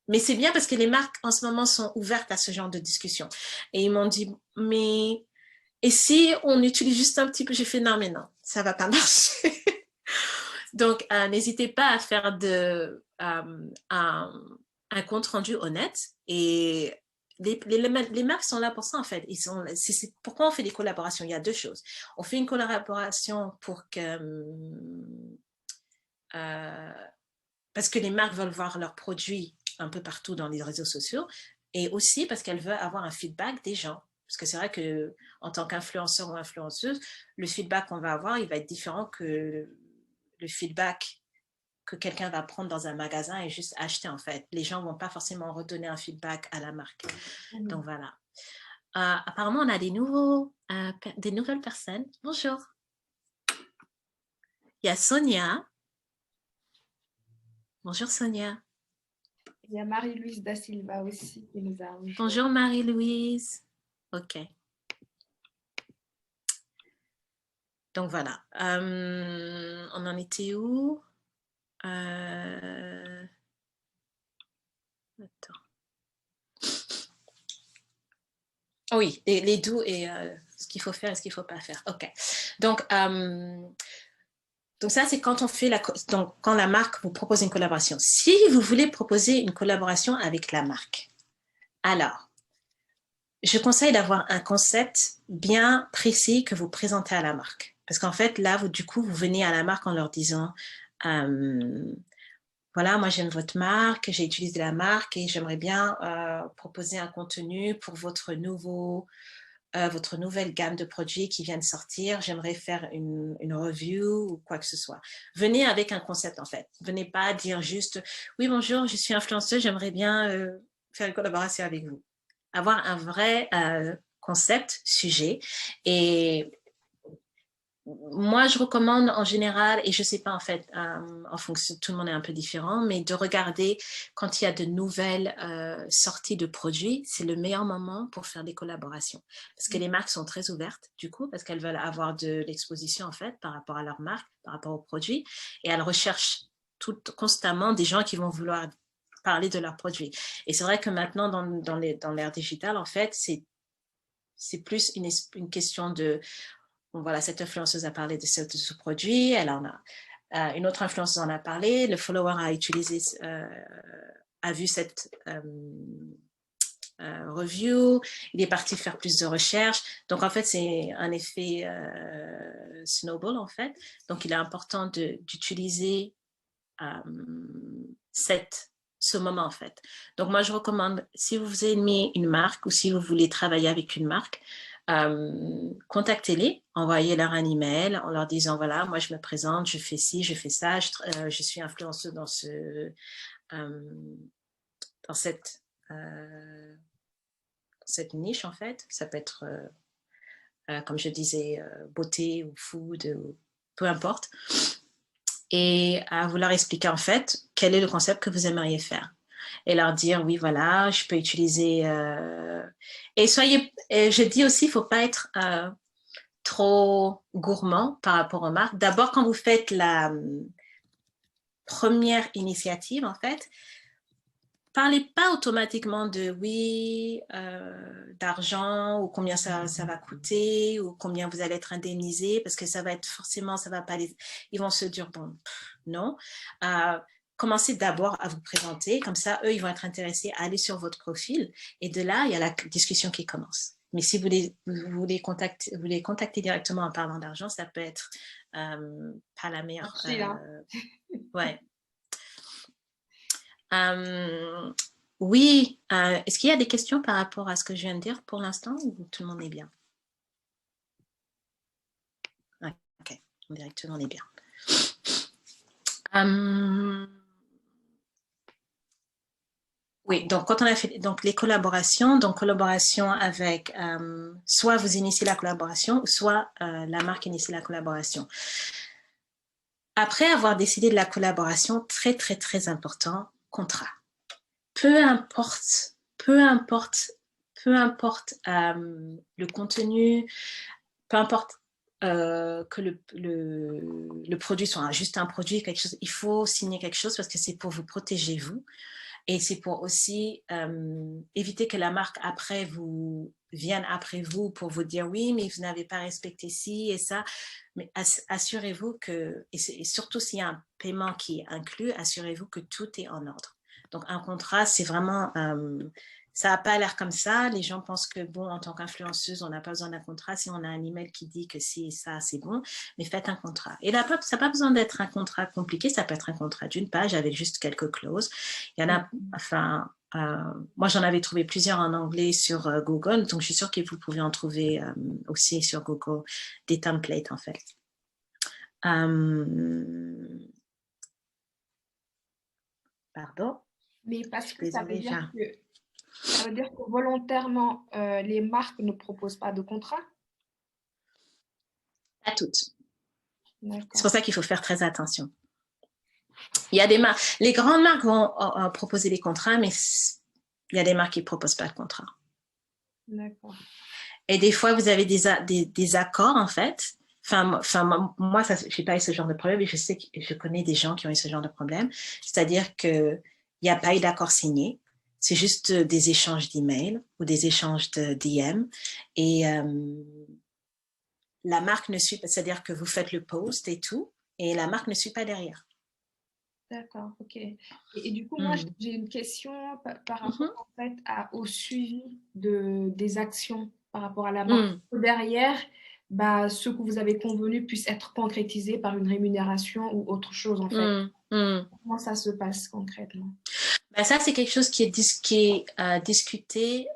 Mais c'est bien parce que les marques en ce moment sont ouvertes à ce genre de discussion. Et ils m'ont dit, mais et si on utilise juste un petit peu, j'ai fait non, mais non, ça va pas marcher. Donc, n'hésitez pas à faire un compte rendu honnête. Et les marques sont là pour ça, en fait. C'est pourquoi on fait des collaborations. Il y a deux choses. On fait une collaboration pour que... parce que les marques veulent voir leurs produits un peu partout dans les réseaux sociaux. Et aussi parce qu'elles veulent avoir un feedback des gens. Parce que c'est vrai qu'en tant qu'influenceur ou influenceuse, le feedback qu'on va avoir, il va être différent que le feedback que quelqu'un va prendre dans un magasin et juste acheter, en fait. Les gens ne vont pas forcément redonner un feedback à la marque. Donc, voilà. Apparemment, on a des nouvelles personnes. Bonjour. Il y a Sonia. Bonjour, Sonia. Il y a Marie-Louise Da Silva aussi qui nous a rejoint. Bonjour, Marie-Louise. OK. Donc, voilà. On en était où? Attends. Oh oui, les doux et ce qu'il faut faire et ce qu'il ne faut pas faire. OK. Donc ça, c'est quand on fait quand la marque vous propose une collaboration. Si vous voulez proposer une collaboration avec la marque, alors, je conseille d'avoir un concept bien précis que vous présentez à la marque. Parce qu'en fait, là, du coup, vous venez à la marque en leur disant voilà, moi j'aime votre marque, j'ai utilisé la marque et j'aimerais bien proposer un contenu pour votre nouvelle gamme de produits qui vient de sortir. J'aimerais faire une review ou quoi que ce soit. Venez avec un concept, en fait. Venez pas dire juste « Oui, bonjour, je suis influenceuse, j'aimerais bien faire une collaboration avec vous. » Avoir un vrai concept, sujet. Et moi, je recommande en général, et je ne sais pas en fait, en fonction, tout le monde est un peu différent, mais de regarder quand il y a de nouvelles sorties de produits, c'est le meilleur moment pour faire des collaborations. Parce que les marques sont très ouvertes, du coup, parce qu'elles veulent avoir de l'exposition en fait par rapport à leur marque, par rapport aux produits, et elles recherchent constamment des gens qui vont vouloir parler de leurs produits. Et c'est vrai que maintenant, dans l'ère digitale, en fait, c'est plus une question de bon, voilà, cette influenceuse a parlé de ce produit, elle en a, une autre influenceuse en a parlé, le follower a vu cette review, il est parti faire plus de recherches. Donc, en fait, c'est un effet snowball, en fait. Donc, il est important d'utiliser ce moment, en fait. Donc, moi, je recommande, si vous aimez une marque ou si vous voulez travailler avec une marque, contactez-les, envoyez-leur un email en leur disant voilà, moi je me présente, je fais ci, je fais ça, je suis influenceuse dans cette niche en fait. Ça peut être, comme je disais, beauté ou food, peu importe. Et à vous leur expliquer en fait quel est le concept que vous aimeriez faire. Et leur dire oui voilà je peux utiliser et je dis aussi il faut pas être trop gourmand par rapport aux marques. D'abord quand vous faites la première initiative en fait, parlez pas automatiquement de oui d'argent ou combien ça va coûter ou combien vous allez être indemnisé parce que ça va être forcément ça va pas ils vont se dire bon non. Commencez d'abord à vous présenter, comme ça, eux, ils vont être intéressés à aller sur votre profil. Et de là, il y a la discussion qui commence. Mais si vous les contactez directement en parlant d'argent, ça peut être pas la meilleure. Ouais. Oui. Est-ce qu'il y a des questions par rapport à ce que je viens de dire pour l'instant ou tout le monde est bien? Ok. On dirait que tout le monde est bien. Oui, donc quand on a fait donc les collaborations, donc collaboration avec soit vous initiez la collaboration, soit la marque initie la collaboration. Après avoir décidé de la collaboration, très très très important, contrat. Peu importe le contenu, peu importe que le produit soit juste un produit, quelque chose, il faut signer quelque chose parce que c'est pour vous protéger vous. Et c'est pour aussi éviter que la marque vienne après vous pour vous dire oui, mais vous n'avez pas respecté ci et ça. Mais assurez-vous que, et surtout s'il y a un paiement qui est inclus, assurez-vous que tout est en ordre. Donc un contrat, c'est vraiment, ça n'a pas l'air comme ça. Les gens pensent que bon, en tant qu'influenceuse, on n'a pas besoin d'un contrat. Si on a un email qui dit que si ça, c'est bon, mais faites un contrat. Et là, ça n'a pas besoin d'être un contrat compliqué. Ça peut être un contrat d'une page avec juste quelques clauses. Il y en a, enfin, moi, j'en avais trouvé plusieurs en anglais sur Google, donc je suis sûre que vous pouvez en trouver aussi sur Google des templates, en fait. Pardon. Mais parce que ça veut Désolée, dire que volontairement, les marques ne proposent pas de contrat? Pas toutes. C'est D'accord. pour ça qu'il faut faire très attention. Il y a des marques, les grandes marques vont proposer des contrats, mais il y a des marques qui ne proposent pas de contrat. D'accord. Et des fois, vous avez des accords, en fait. Moi, je n'ai pas eu ce genre de problème, mais je connais des gens qui ont eu ce genre de problème. C'est-à-dire qu'il n'y a pas eu d'accord signé. C'est juste des échanges d'emails ou des échanges de DM. Et la marque ne suit pas, c'est-à-dire que vous faites le post et tout, et la marque ne suit pas derrière. D'accord, ok. Et du coup, moi, j'ai une question par rapport en fait au suivi des actions par rapport à la marque. Derrière, bah, ce que vous avez convenu puisse être concrétisé par une rémunération ou autre chose en fait. Comment ça se passe concrètement? Ben ça, c'est quelque chose qui est discuté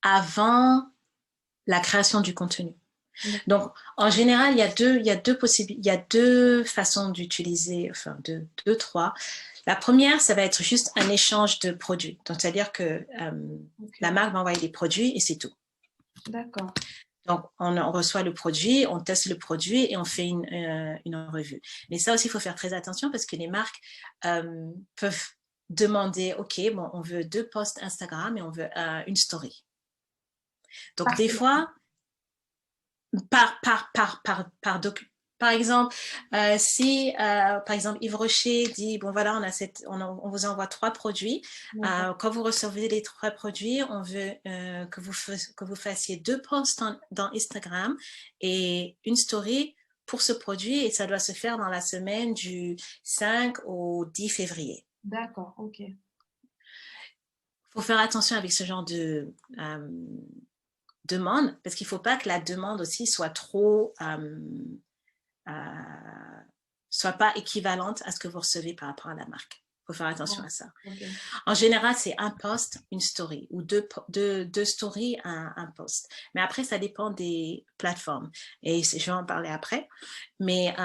avant la création du contenu. Donc, en général, il y a deux façons d'utiliser, enfin, trois. La première, ça va être juste un échange de produits. Donc, c'est-à-dire que la marque va envoyer des produits et c'est tout. D'accord. Donc, on reçoit le produit, on teste le produit et on fait une revue. Mais ça aussi, il faut faire très attention parce que les marques peuvent demander, OK, bon, on veut 2 posts Instagram et on veut une story. Donc, des fois, par exemple, si par exemple Yves Rocher dit bon voilà on vous envoie 3 produits, quand vous recevez les 3 produits, on veut que vous fassiez 2 posts dans Instagram et une story pour ce produit et ça doit se faire dans la semaine du 5 au 10 février. D'accord, ok. Il faut faire attention avec ce genre de demande, parce qu'il ne faut pas que la demande aussi soit trop soit pas équivalente à ce que vous recevez par rapport à la marque. Il faut faire attention à ça. Okay. En général, c'est un post, une story, ou deux stories, un post. Mais après, ça dépend des plateformes. Et je vais en parler après. Mais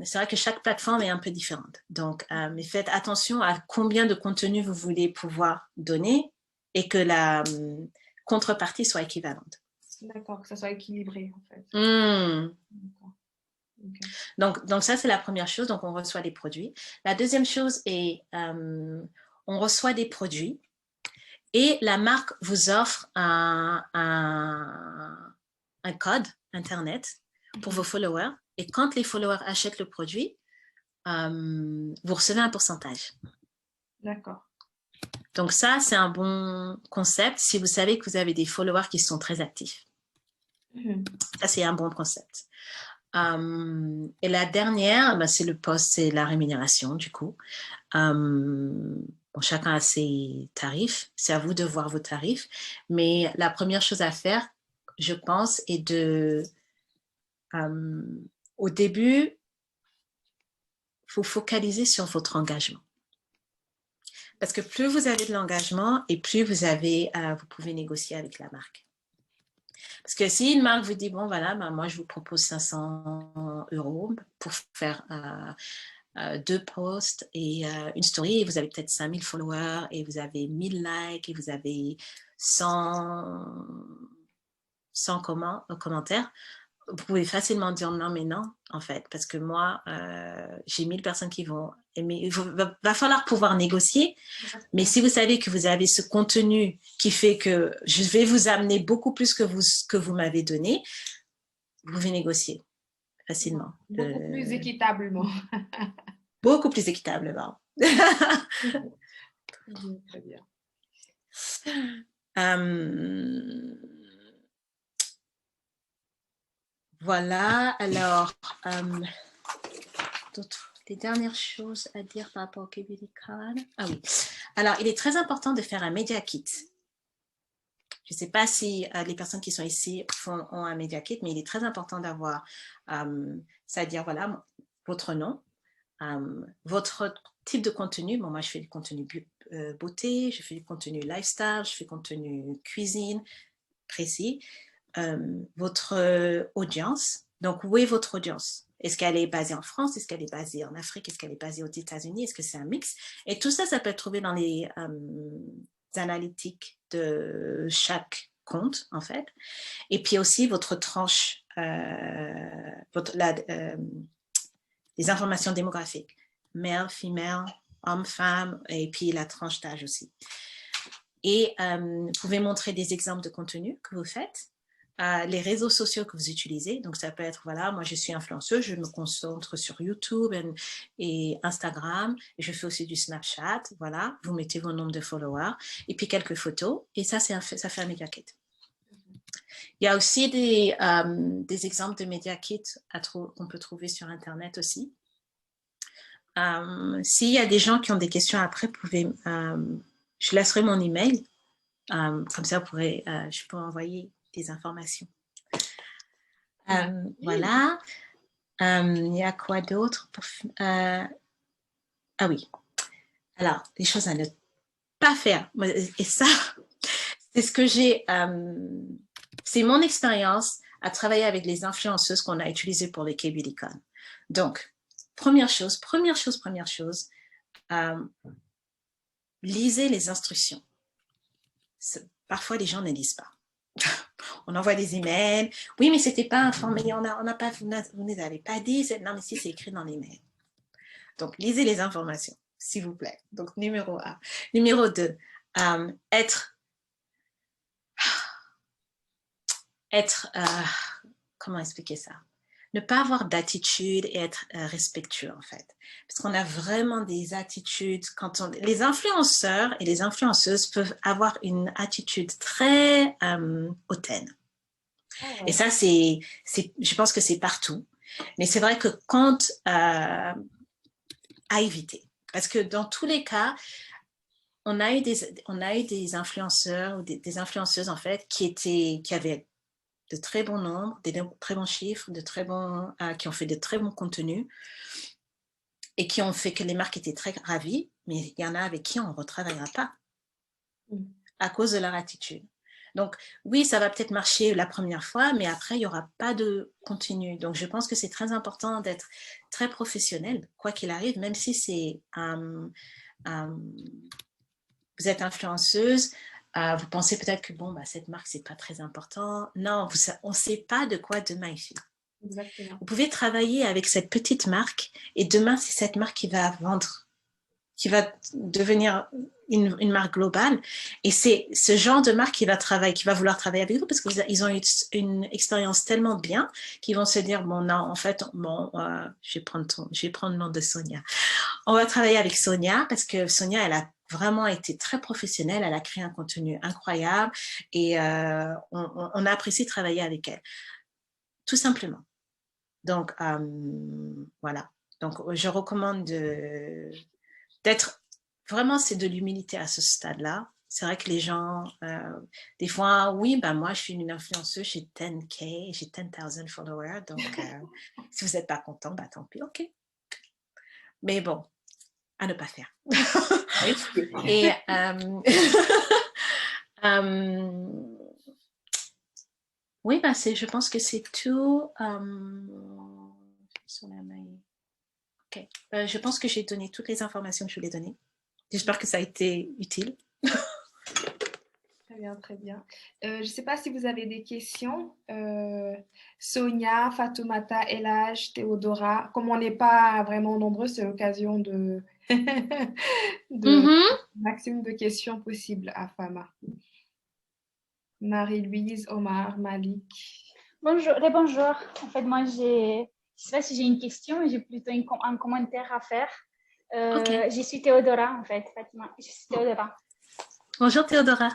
c'est vrai que chaque plateforme est un peu différente. Donc, mais faites attention à combien de contenu vous voulez pouvoir donner et que la contrepartie soit équivalente. D'accord, que ça soit équilibré, en fait. D'accord. Okay. Donc ça, c'est la première chose. Donc, on reçoit des produits. La deuxième chose est, on reçoit des produits et la marque vous offre un code Internet pour vos followers. Et quand les followers achètent le produit, vous recevez un pourcentage. D'accord. Donc ça, c'est un bon concept si vous savez que vous avez des followers qui sont très actifs. Ça, c'est un bon concept. Et la dernière, c'est le poste, c'est la rémunération du coup. Bon, chacun a ses tarifs, c'est à vous de voir vos tarifs, mais la première chose à faire, je pense, est au début, il faut focaliser sur votre engagement. Parce que plus vous avez de l'engagement et plus vous pouvez négocier avec la marque. Parce que si une marque vous dit, bon, voilà, moi, je vous propose 500 € pour faire 2 posts et une story, et vous avez peut-être 5000 followers, et vous avez 1000 likes, et vous avez 100 commentaires, vous pouvez facilement dire non, mais non, en fait, parce que moi, j'ai 1000 personnes qui vont aimer. Il va falloir pouvoir négocier, mais si vous savez que vous avez ce contenu qui fait que je vais vous amener beaucoup plus que vous m'avez donné, vous pouvez négocier facilement. Beaucoup plus équitablement. Beaucoup plus équitablement. Très bien. Voilà, alors, les dernières choses à dire par rapport au KBDcon. Ah oui, alors il est très important de faire un Media Kit. Je ne sais pas si les personnes qui sont ici ont un Media Kit, mais il est très important d'avoir, c'est-à-dire, voilà, votre nom, votre type de contenu. Bon, moi, je fais du contenu beauté, je fais du contenu lifestyle, je fais du contenu cuisine précis. Votre audience. Donc, où est votre audience? Est-ce qu'elle est basée en France? Est-ce qu'elle est basée en Afrique? Est-ce qu'elle est basée aux États-Unis? Est-ce que c'est un mix? Et tout ça, ça peut être trouvé dans les analytiques de chaque compte, en fait. Et puis aussi, votre tranche, les informations démographiques. Male, female, homme, femme, et puis la tranche d'âge aussi. Et vous pouvez montrer des exemples de contenu que vous faites. Les réseaux sociaux que vous utilisez. Donc, ça peut être, voilà, moi, je suis influenceuse, je me concentre sur YouTube et Instagram. Et je fais aussi du Snapchat. Voilà, vous mettez vos nombres de followers et puis quelques photos. Et ça, ça fait un Media Kit. Il y a aussi des exemples de Media Kit qu'on peut trouver sur Internet aussi. S'il y a des gens qui ont des questions après, je laisserai mon email. Comme ça, je pourrais envoyer des informations. Voilà. Il y a quoi d'autre ah oui. Alors, des choses à ne pas faire. Et ça, c'est ce que c'est mon expérience à travailler avec les influenceuses qu'on a utilisées pour les KBDcon. Donc, première chose, lisez les instructions. Parfois, les gens ne lisent pas. On envoie des emails. Oui, mais c'était pas informé. Vous ne avez pas dit. Non, mais si, c'est écrit dans l'email. Donc, lisez les informations, s'il vous plaît. Donc, numéro 1. Numéro 2, comment expliquer ça? Ne pas avoir d'attitude et être respectueux, en fait. Parce qu'on a vraiment des attitudes. Les influenceurs et les influenceuses peuvent avoir une attitude très hautaine. Oh, ouais. Et ça, je pense que c'est partout. Mais c'est vrai que à éviter. Parce que dans tous les cas, on a eu des influenceurs ou des influenceuses, en fait, qui avaient de très bons nombres, des très bons chiffres, qui ont fait de très bons contenus et qui ont fait que les marques étaient très ravies, mais il y en a avec qui on ne retravaillera pas à cause de leur attitude. Donc, oui, ça va peut-être marcher la première fois, mais après, il n'y aura pas de contenu. Donc, je pense que c'est très important d'être très professionnel, quoi qu'il arrive, même si vous êtes influenceuse, vous pensez peut-être que cette marque, c'est pas très important. Non, on ne sait pas de quoi demain il fait. Exactement. Vous pouvez travailler avec cette petite marque et demain, c'est cette marque qui va vendre, qui va devenir une marque globale. Et c'est ce genre de marque qui va vouloir travailler avec vous parce qu'ils ont eu une expérience tellement bien qu'ils vont se dire, bon, non, en fait, je vais prendre le nom de Sonia. On va travailler avec Sonia parce que Sonia, elle a vraiment été très professionnelle, elle a créé un contenu incroyable et on a apprécié travailler avec elle. Tout simplement. Donc, voilà. Donc, je recommande d'être... Vraiment, c'est de l'humilité à ce stade-là. C'est vrai que les gens, des fois, oui, moi, je suis une influenceuse, j'ai 10K, j'ai 10,000 followers. Donc, si vous n'êtes pas content, tant pis, OK. Mais bon, à ne pas faire. Et oui, je pense que c'est tout. Okay. Je pense que j'ai donné toutes les informations que je voulais donner. J'espère que ça a été utile. Très bien, très bien. Je ne sais pas si vous avez des questions. Sonia, Fatoumata, Elage, Théodora. Comme on n'est pas vraiment nombreux, c'est l'occasion de maximum de questions possibles à Fama. Marie-Louise, Omar, Malik. Bonjour. En fait, moi, je ne sais pas si j'ai une question, mais j'ai plutôt un commentaire à faire. Ok. Je suis Théodora, en fait, Fatima. Je suis Théodora. Bonjour Théodora.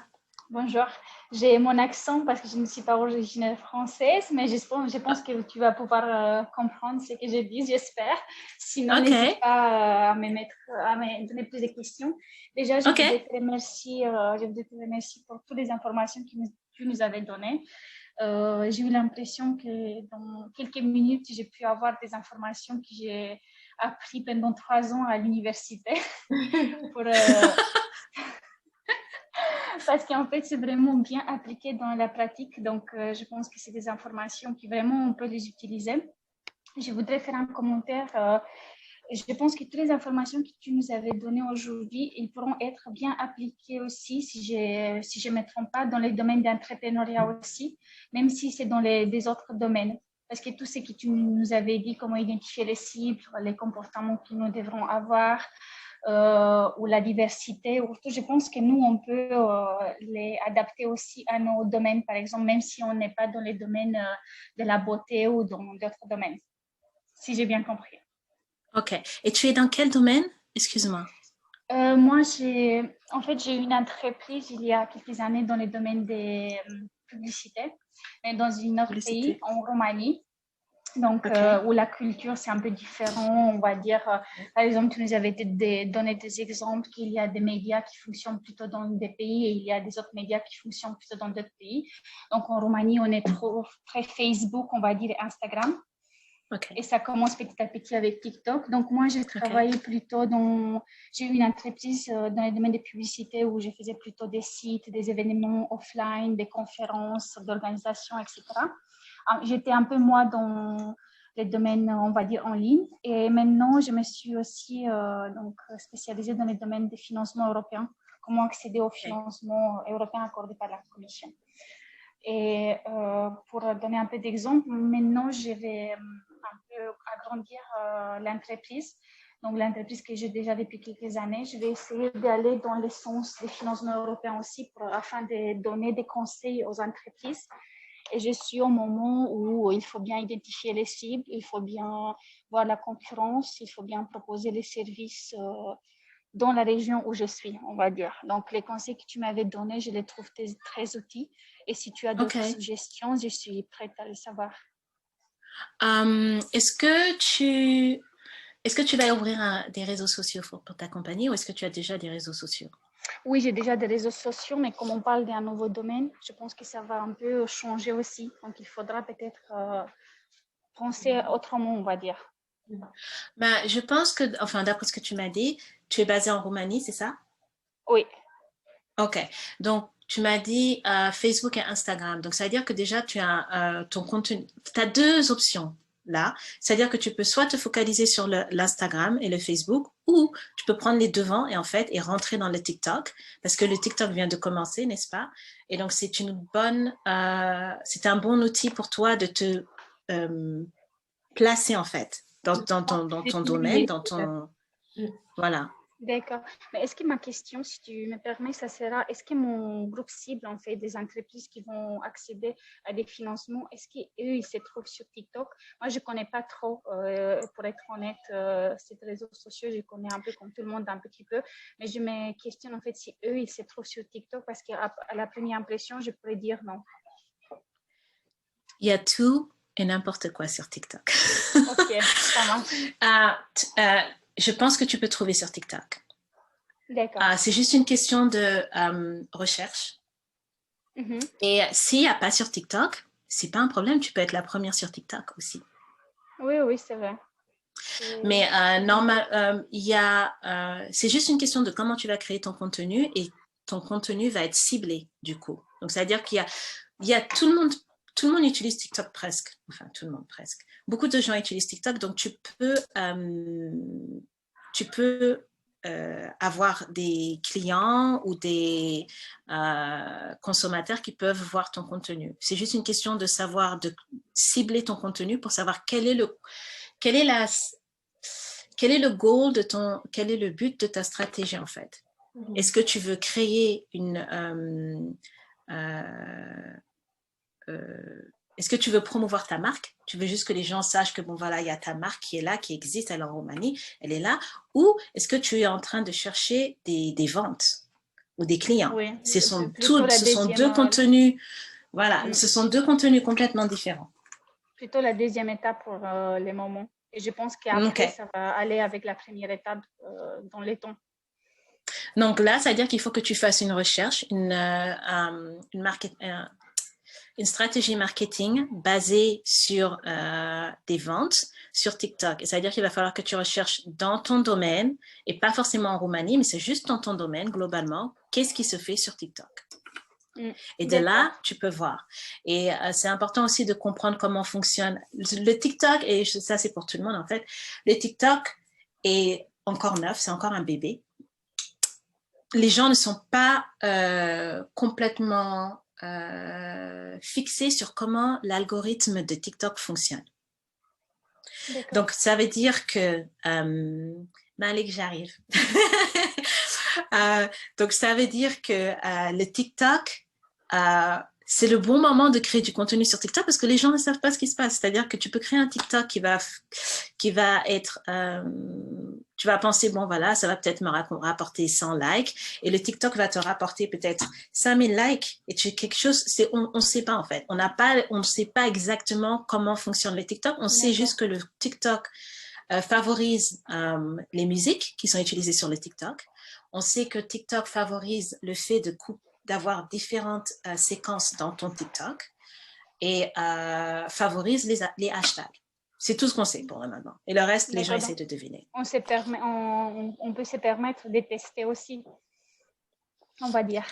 Bonjour. J'ai mon accent parce que je ne suis pas originaire française, mais je pense que tu vas pouvoir comprendre ce que je dis, j'espère. Sinon, n'hésite pas à me donner plus de questions. Déjà, je voudrais te remercier pour toutes les informations que tu nous avais données. J'ai eu l'impression que dans quelques minutes, j'ai pu avoir des informations que j'ai apprises pendant 3 ans à l'université. Parce qu'en fait, c'est vraiment bien appliqué dans la pratique. Donc, je pense que c'est des informations qui vraiment, on peut les utiliser. Je voudrais faire un commentaire. Je pense que toutes les informations que tu nous avais données aujourd'hui, ils pourront être bien appliquées aussi, si je ne me trompe pas, dans les domaines d'entrepreneuriat aussi, même si c'est dans des autres domaines. Parce que tout ce que tu nous avais dit, comment identifier les cibles, les comportements que nous devrons avoir, ou la diversité, je pense que nous, on peut les adapter aussi à nos domaines, par exemple, même si on n'est pas dans les domaines de la beauté ou dans d'autres domaines, si j'ai bien compris. Ok. Et tu es dans quel domaine? Excuse-moi. Moi, j'ai eu une entreprise il y a quelques années dans le domaine des publicités, mais dans un autre pays, en Roumanie. Donc, où la culture, c'est un peu différent, on va dire. Par exemple, tu nous avais donné des exemples qu'il y a des médias qui fonctionnent plutôt dans des pays et il y a des autres médias qui fonctionnent plutôt dans d'autres pays. Donc, en Roumanie, on est très Facebook, on va dire, Instagram. Et ça commence petit à petit avec TikTok. Donc, moi, j'ai travaillé plutôt j'ai eu une entreprise dans le domaine des publicités où je faisais plutôt des sites, des événements offline, des conférences, d'organisation, etc. J'étais un peu moi dans les domaines, on va dire, en ligne. Et maintenant, je me suis aussi spécialisée dans les domaines des financements européens. Comment accéder aux financements européens accordés par la Commission. Et pour donner un peu d'exemple, maintenant, je vais un peu agrandir l'entreprise. Donc, l'entreprise que j'ai déjà depuis quelques années, je vais essayer d'aller dans le sens des financements européens aussi afin de donner des conseils aux entreprises. Et je suis au moment où il faut bien identifier les cibles, il faut bien voir la concurrence, il faut bien proposer les services dans la région où je suis, on va dire. Donc, les conseils que tu m'avais donnés, je les trouve très utiles. Et si tu as d'autres suggestions, je suis prête à les savoir. Est-ce que tu vas ouvrir des réseaux sociaux pour ta compagnie ou est-ce que tu as déjà des réseaux sociaux? Oui, j'ai déjà des réseaux sociaux, mais comme on parle d'un nouveau domaine, je pense que ça va un peu changer aussi. Donc, il faudra peut-être penser autrement, on va dire. Je pense que, enfin, d'après ce que tu m'as dit, tu es basée en Roumanie, c'est ça? Oui. Ok. Donc, tu m'as dit Facebook et Instagram. Donc, ça veut dire que déjà, tu as ton contenu. Tu as deux options là. C'est-à-dire que tu peux soit te focaliser sur l'Instagram et le Facebook ou tu peux prendre les devants et rentrer dans le TikTok parce que le TikTok vient de commencer, n'est-ce pas? Et donc, c'est un bon outil pour toi de te placer en fait dans ton domaine, voilà. D'accord. Mais est-ce que ma question, si tu me permets, ça sera, est-ce que mon groupe cible, en fait, des entreprises qui vont accéder à des financements, est-ce qu'eux, ils se trouvent sur TikTok? Moi, je ne connais pas trop, pour être honnête, ces réseaux sociaux. Je connais un peu comme tout le monde, un petit peu. Mais je me questionne, en fait, si eux, ils se trouvent sur TikTok parce qu'à la première impression, je pourrais dire non. Il y a tout et n'importe quoi sur TikTok. Ok, ça marche. Je pense que tu peux trouver sur TikTok. D'accord. C'est juste une question de recherche. Et s'il n'y a pas sur TikTok, c'est pas un problème. Tu peux être la première sur TikTok aussi. Oui, c'est vrai. Mais c'est juste une question de comment tu vas créer ton contenu et ton contenu va être ciblé du coup. Donc, c'est-à-dire qu'il y a tout le monde utilise TikTok presque. Enfin, tout le monde presque. Beaucoup de gens utilisent TikTok, donc tu peux avoir des clients ou des consommateurs qui peuvent voir ton contenu. C'est juste une question de savoir, de cibler ton contenu pour savoir quel est le goal quel est le but de ta stratégie en fait. Est-ce que tu veux créer Est-ce que tu veux promouvoir ta marque? Tu veux juste que les gens sachent que, bon, voilà, il y a ta marque qui est là, qui existe, elle est en Roumanie, elle est là. Ou est-ce que tu es en train de chercher des ventes ou des clients? Oui, plutôt Ce la sont deuxième, deux contenus, voilà, ce sont deux contenus complètement différents. plutôt la deuxième étape pour les moments. Et je pense qu'après, OK. ça va aller avec la première étape dans les temps. Donc là, ça veut dire qu'il faut que tu fasses une recherche, une stratégie marketing basée sur des ventes sur TikTok. Et ça veut dire qu'il va falloir que tu recherches dans ton domaine, et pas forcément en Roumanie, mais c'est juste dans ton domaine globalement, qu'est-ce qui se fait sur TikTok. Et de là, tu peux voir. Et c'est important aussi de comprendre comment fonctionne le TikTok, et ça c'est pour tout le monde en fait. Le TikTok est encore neuf, c'est encore un bébé. Les gens ne sont pas complètement fixés sur comment l'algorithme de TikTok fonctionne. Donc, ça veut dire que... Malik, j'arrive. Donc, ça veut dire que le TikTok, c'est le bon moment de créer du contenu sur TikTok parce que les gens ne savent pas ce qui se passe. C'est-à-dire que tu peux créer un TikTok qui va être... tu vas penser, bon, voilà, ça va peut-être me rapporter 100 likes et le TikTok va te rapporter peut-être 5000 likes et quelque chose, on ne sait pas en fait. On ne sait pas exactement comment fonctionne le TikTok. On sait juste que le TikTok favorise les musiques qui sont utilisées sur le TikTok. On sait que TikTok favorise le fait d'avoir différentes séquences dans ton TikTok et favorise les hashtags. C'est tout ce qu'on sait pour le moment. Et le reste, les gens essaient de deviner. On peut se permettre de tester aussi, on va dire.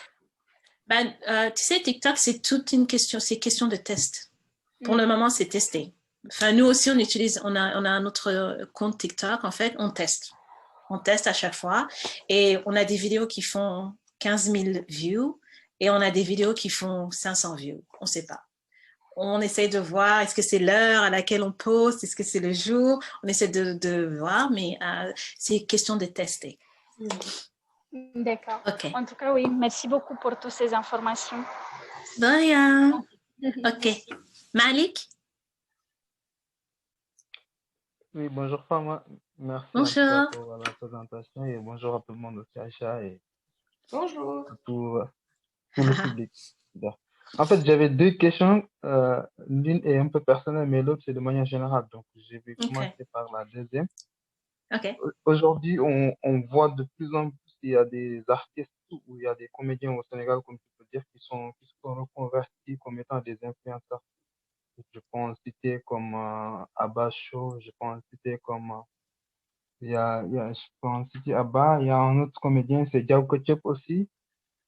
Tu sais, TikTok, c'est toute une question, c'est question de test. Pour le moment, c'est testé. Enfin, nous aussi, on a un autre compte TikTok. En fait, on teste. On teste à chaque fois. Et on a des vidéos qui font 15 000 views et on a des vidéos qui font 500 views. On ne sait pas. On essaye de voir, est-ce que c'est l'heure à laquelle on poste, est-ce que c'est le jour. On essaie de voir, mais c'est question de tester. D'accord. OK. En tout cas, oui, merci beaucoup pour toutes ces informations. De rien. OK. Malik? Oui, bonjour Fama. Merci bonjour. En tout cas pour la présentation et bonjour à tout le monde aussi, Aïcha et Bonjour. à tout le public. En fait, j'avais deux questions. L'une est un peu personnelle, mais l'autre c'est de manière générale. Donc, je vais commencer par la deuxième. OK. Aujourd'hui, on voit de plus en plus qu'il y a des artistes ou il y a des comédiens au Sénégal, comme tu peux dire, qui sont reconvertis comme étant des influenceurs. Je peux en citer comme Abba Show, je peux en citer comme je peux en citer Abba, il y a un autre comédien, c'est Diao Ketchup aussi.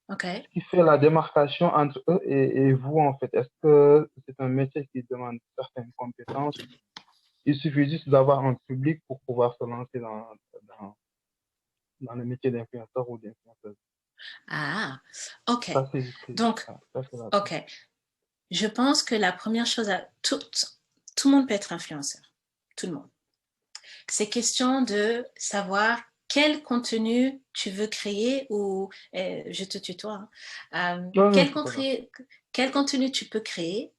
OK. Ce qui fait la démarcation entre eux et vous, en fait, est-ce que c'est un métier qui demande certaines compétences? Il suffit juste d'avoir un public pour pouvoir se lancer dans le métier d'influenceur ou d'influenceuse. Ah, OK. Ça, c'est juste Donc, OK. Je pense que la première chose, tout le monde peut être influenceur. Tout le monde. C'est question de savoir quel contenu tu veux créer ou, je te tutoie, quel contenu tu peux créer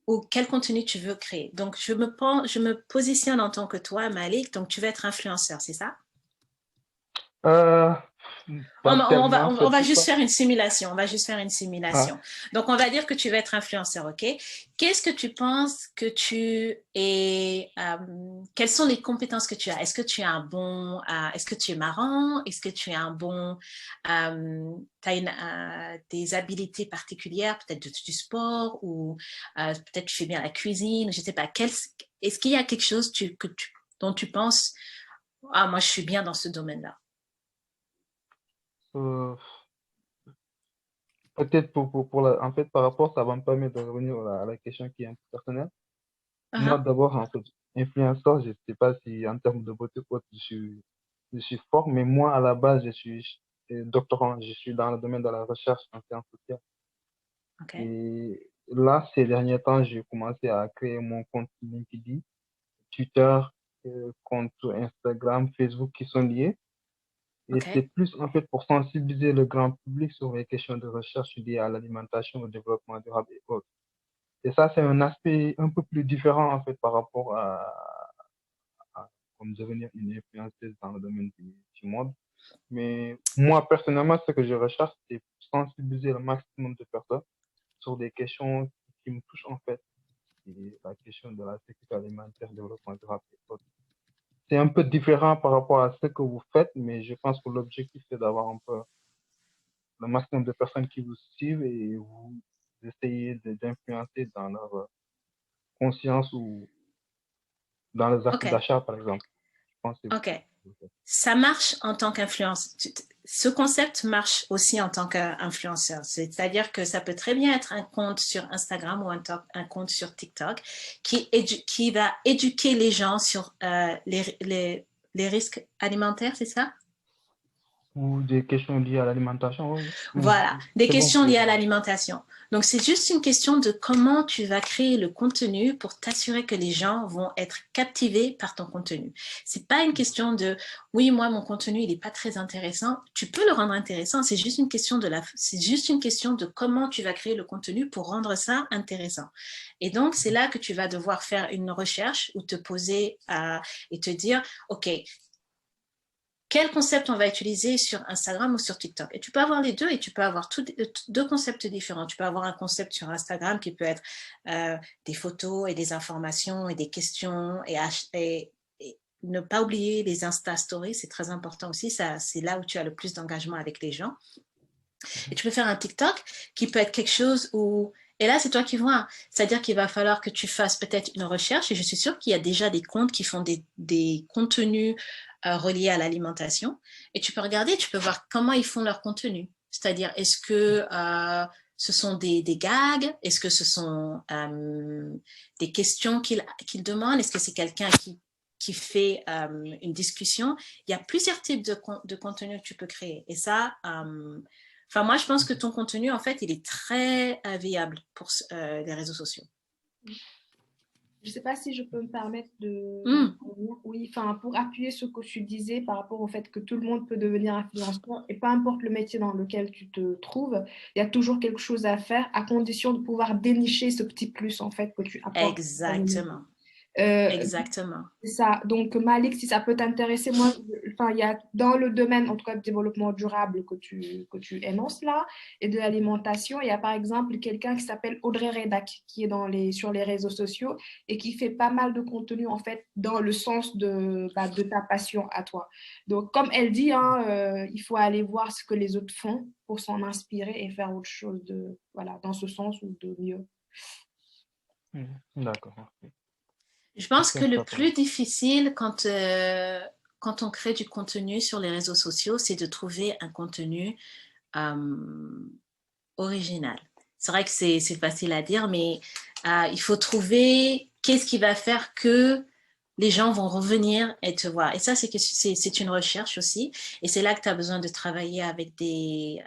ou quel contenu tu veux créer. Donc, je me positionne en tant que toi, Malik, donc tu veux être influenceur, c'est ça? On va juste faire une simulation. On va juste faire une simulation. Donc, on va dire que tu vas être influenceur, OK? Qu'est-ce que tu penses que tu es... quelles sont les compétences que tu as? Est-ce que tu es est-ce que tu es marrant? Est-ce que tu es un bon... tu as des habiletés particulières, peut-être du sport ou peut-être tu fais bien la cuisine, je ne sais pas. Est-ce qu'il y a quelque chose dont tu penses, ah, moi, je suis bien dans ce domaine-là? Peut-être en fait, par rapport, ça va me permettre de revenir à la question qui est un peu personnelle. Moi, d'abord, en fait, influenceur, je ne sais pas si en termes de beauté, je suis fort, mais moi, à la base, je suis doctorant, je suis dans le domaine de la recherche en sciences sociales. Et là, ces derniers temps, j'ai commencé à créer mon compte LinkedIn, Twitter, compte Instagram, Facebook qui sont liés. Et c'est plus en fait pour sensibiliser le grand public sur les questions de recherche liées à l'alimentation, au développement durable et autres. Et ça, c'est un aspect un peu plus différent, en fait, par rapport comme devenir une influenceuse dans le domaine du mode. Mais moi, personnellement, ce que je recherche, c'est sensibiliser le maximum de personnes sur des questions qui me touchent, en fait. Et la question de la sécurité alimentaire, développement durable et autres. C'est un peu différent par rapport à ce que vous faites, mais je pense que l'objectif, c'est d'avoir un peu le maximum de personnes qui vous suivent et vous essayez d'influencer dans leur conscience ou dans les actes OK, d'achat, par exemple. Je pense que OK. c'est Ça marche en tant qu'influence. Ce concept marche aussi en tant qu'influenceur. C'est-à-dire que ça peut très bien être un compte sur Instagram ou un compte sur TikTok qui va éduquer les gens sur les risques alimentaires, c'est ça? ou des questions liées à l'alimentation, oui. Voilà, des C'est bon, questions liées oui. à l'alimentation. Donc, c'est juste une question de comment tu vas créer le contenu pour t'assurer que les gens vont être captivés par ton contenu. C'est pas une question de, oui, moi, mon contenu, il n'est pas très intéressant. Tu peux le rendre intéressant. C'est juste une question c'est juste une question de comment tu vas créer le contenu pour rendre ça intéressant. Et donc, c'est là que tu vas devoir faire une recherche ou te poser et te dire, OK, quel concept on va utiliser sur Instagram ou sur TikTok. Et tu peux avoir les deux et tu peux avoir deux concepts différents. Tu peux avoir un concept sur Instagram qui peut être des photos et des informations et des questions et ne pas oublier les Insta Stories, c'est très important aussi. C'est là où tu as le plus d'engagement avec les gens. Et tu peux faire un TikTok qui peut être quelque chose où... Et là, c'est toi qui vois. C'est-à-dire qu'il va falloir que tu fasses peut-être une recherche. Et je suis sûre qu'il y a déjà des comptes qui font des contenus reliés à l'alimentation. Et tu peux regarder, tu peux voir comment ils font leur contenu. C'est-à-dire, est-ce que ce sont des gags? Est-ce que ce sont des questions qu'ils demandent? Est-ce que c'est quelqu'un qui fait une discussion? Il y a plusieurs types de contenus que tu peux créer. Et ça... Enfin, moi, je pense que ton contenu, en fait, il est très viable pour les réseaux sociaux. Je ne sais pas si je peux me permettre Mm, d'intervenir. Oui, enfin, pour appuyer ce que tu disais par rapport au fait que tout le monde peut devenir influenceur et peu importe le métier dans lequel tu te trouves, il y a toujours quelque chose à faire à condition de pouvoir dénicher ce petit plus en fait que tu apportes à ta communauté. exactement. Euh, Exactement. C'est ça. Donc, Malik, si ça peut t'intéresser, moi, enfin, il y a dans le domaine, en tout cas, du développement durable que tu énonces là, et de l'alimentation, il y a par exemple quelqu'un qui s'appelle Audrey Redak, qui est sur les réseaux sociaux et qui fait pas mal de contenu, en fait, dans le sens de ta passion à toi. Donc, comme elle dit, hein, il faut aller voir ce que les autres font pour s'en inspirer et faire autre chose voilà, dans ce sens ou de mieux. D'accord. Je pense Merci que en tout le cas pour plus difficile quand on crée du contenu sur les réseaux sociaux, c'est de trouver un contenu original. C'est vrai que c'est facile à dire, mais il faut trouver qu'est-ce qui va faire que les gens vont revenir et te voir. Et ça, c'est une recherche aussi. Et c'est là que tu as besoin de travailler avec des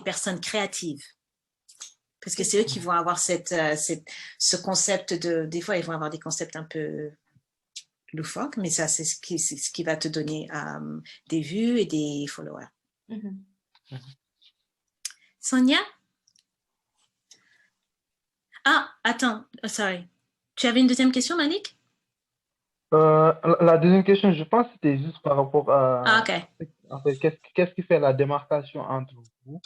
personnes créatives. Parce que c'est eux qui vont avoir ce concept des fois, ils vont avoir des concepts un peu loufoques, mais ça, c'est ce qui va te donner des vues et des followers. Mhm. Sonia? Ah, attends, sorry. Tu avais une deuxième question, Malik? La deuxième question, je pense que c'était juste par rapport Ah, à, ok. en fait, qu'est-ce qui fait la démarcation entre vous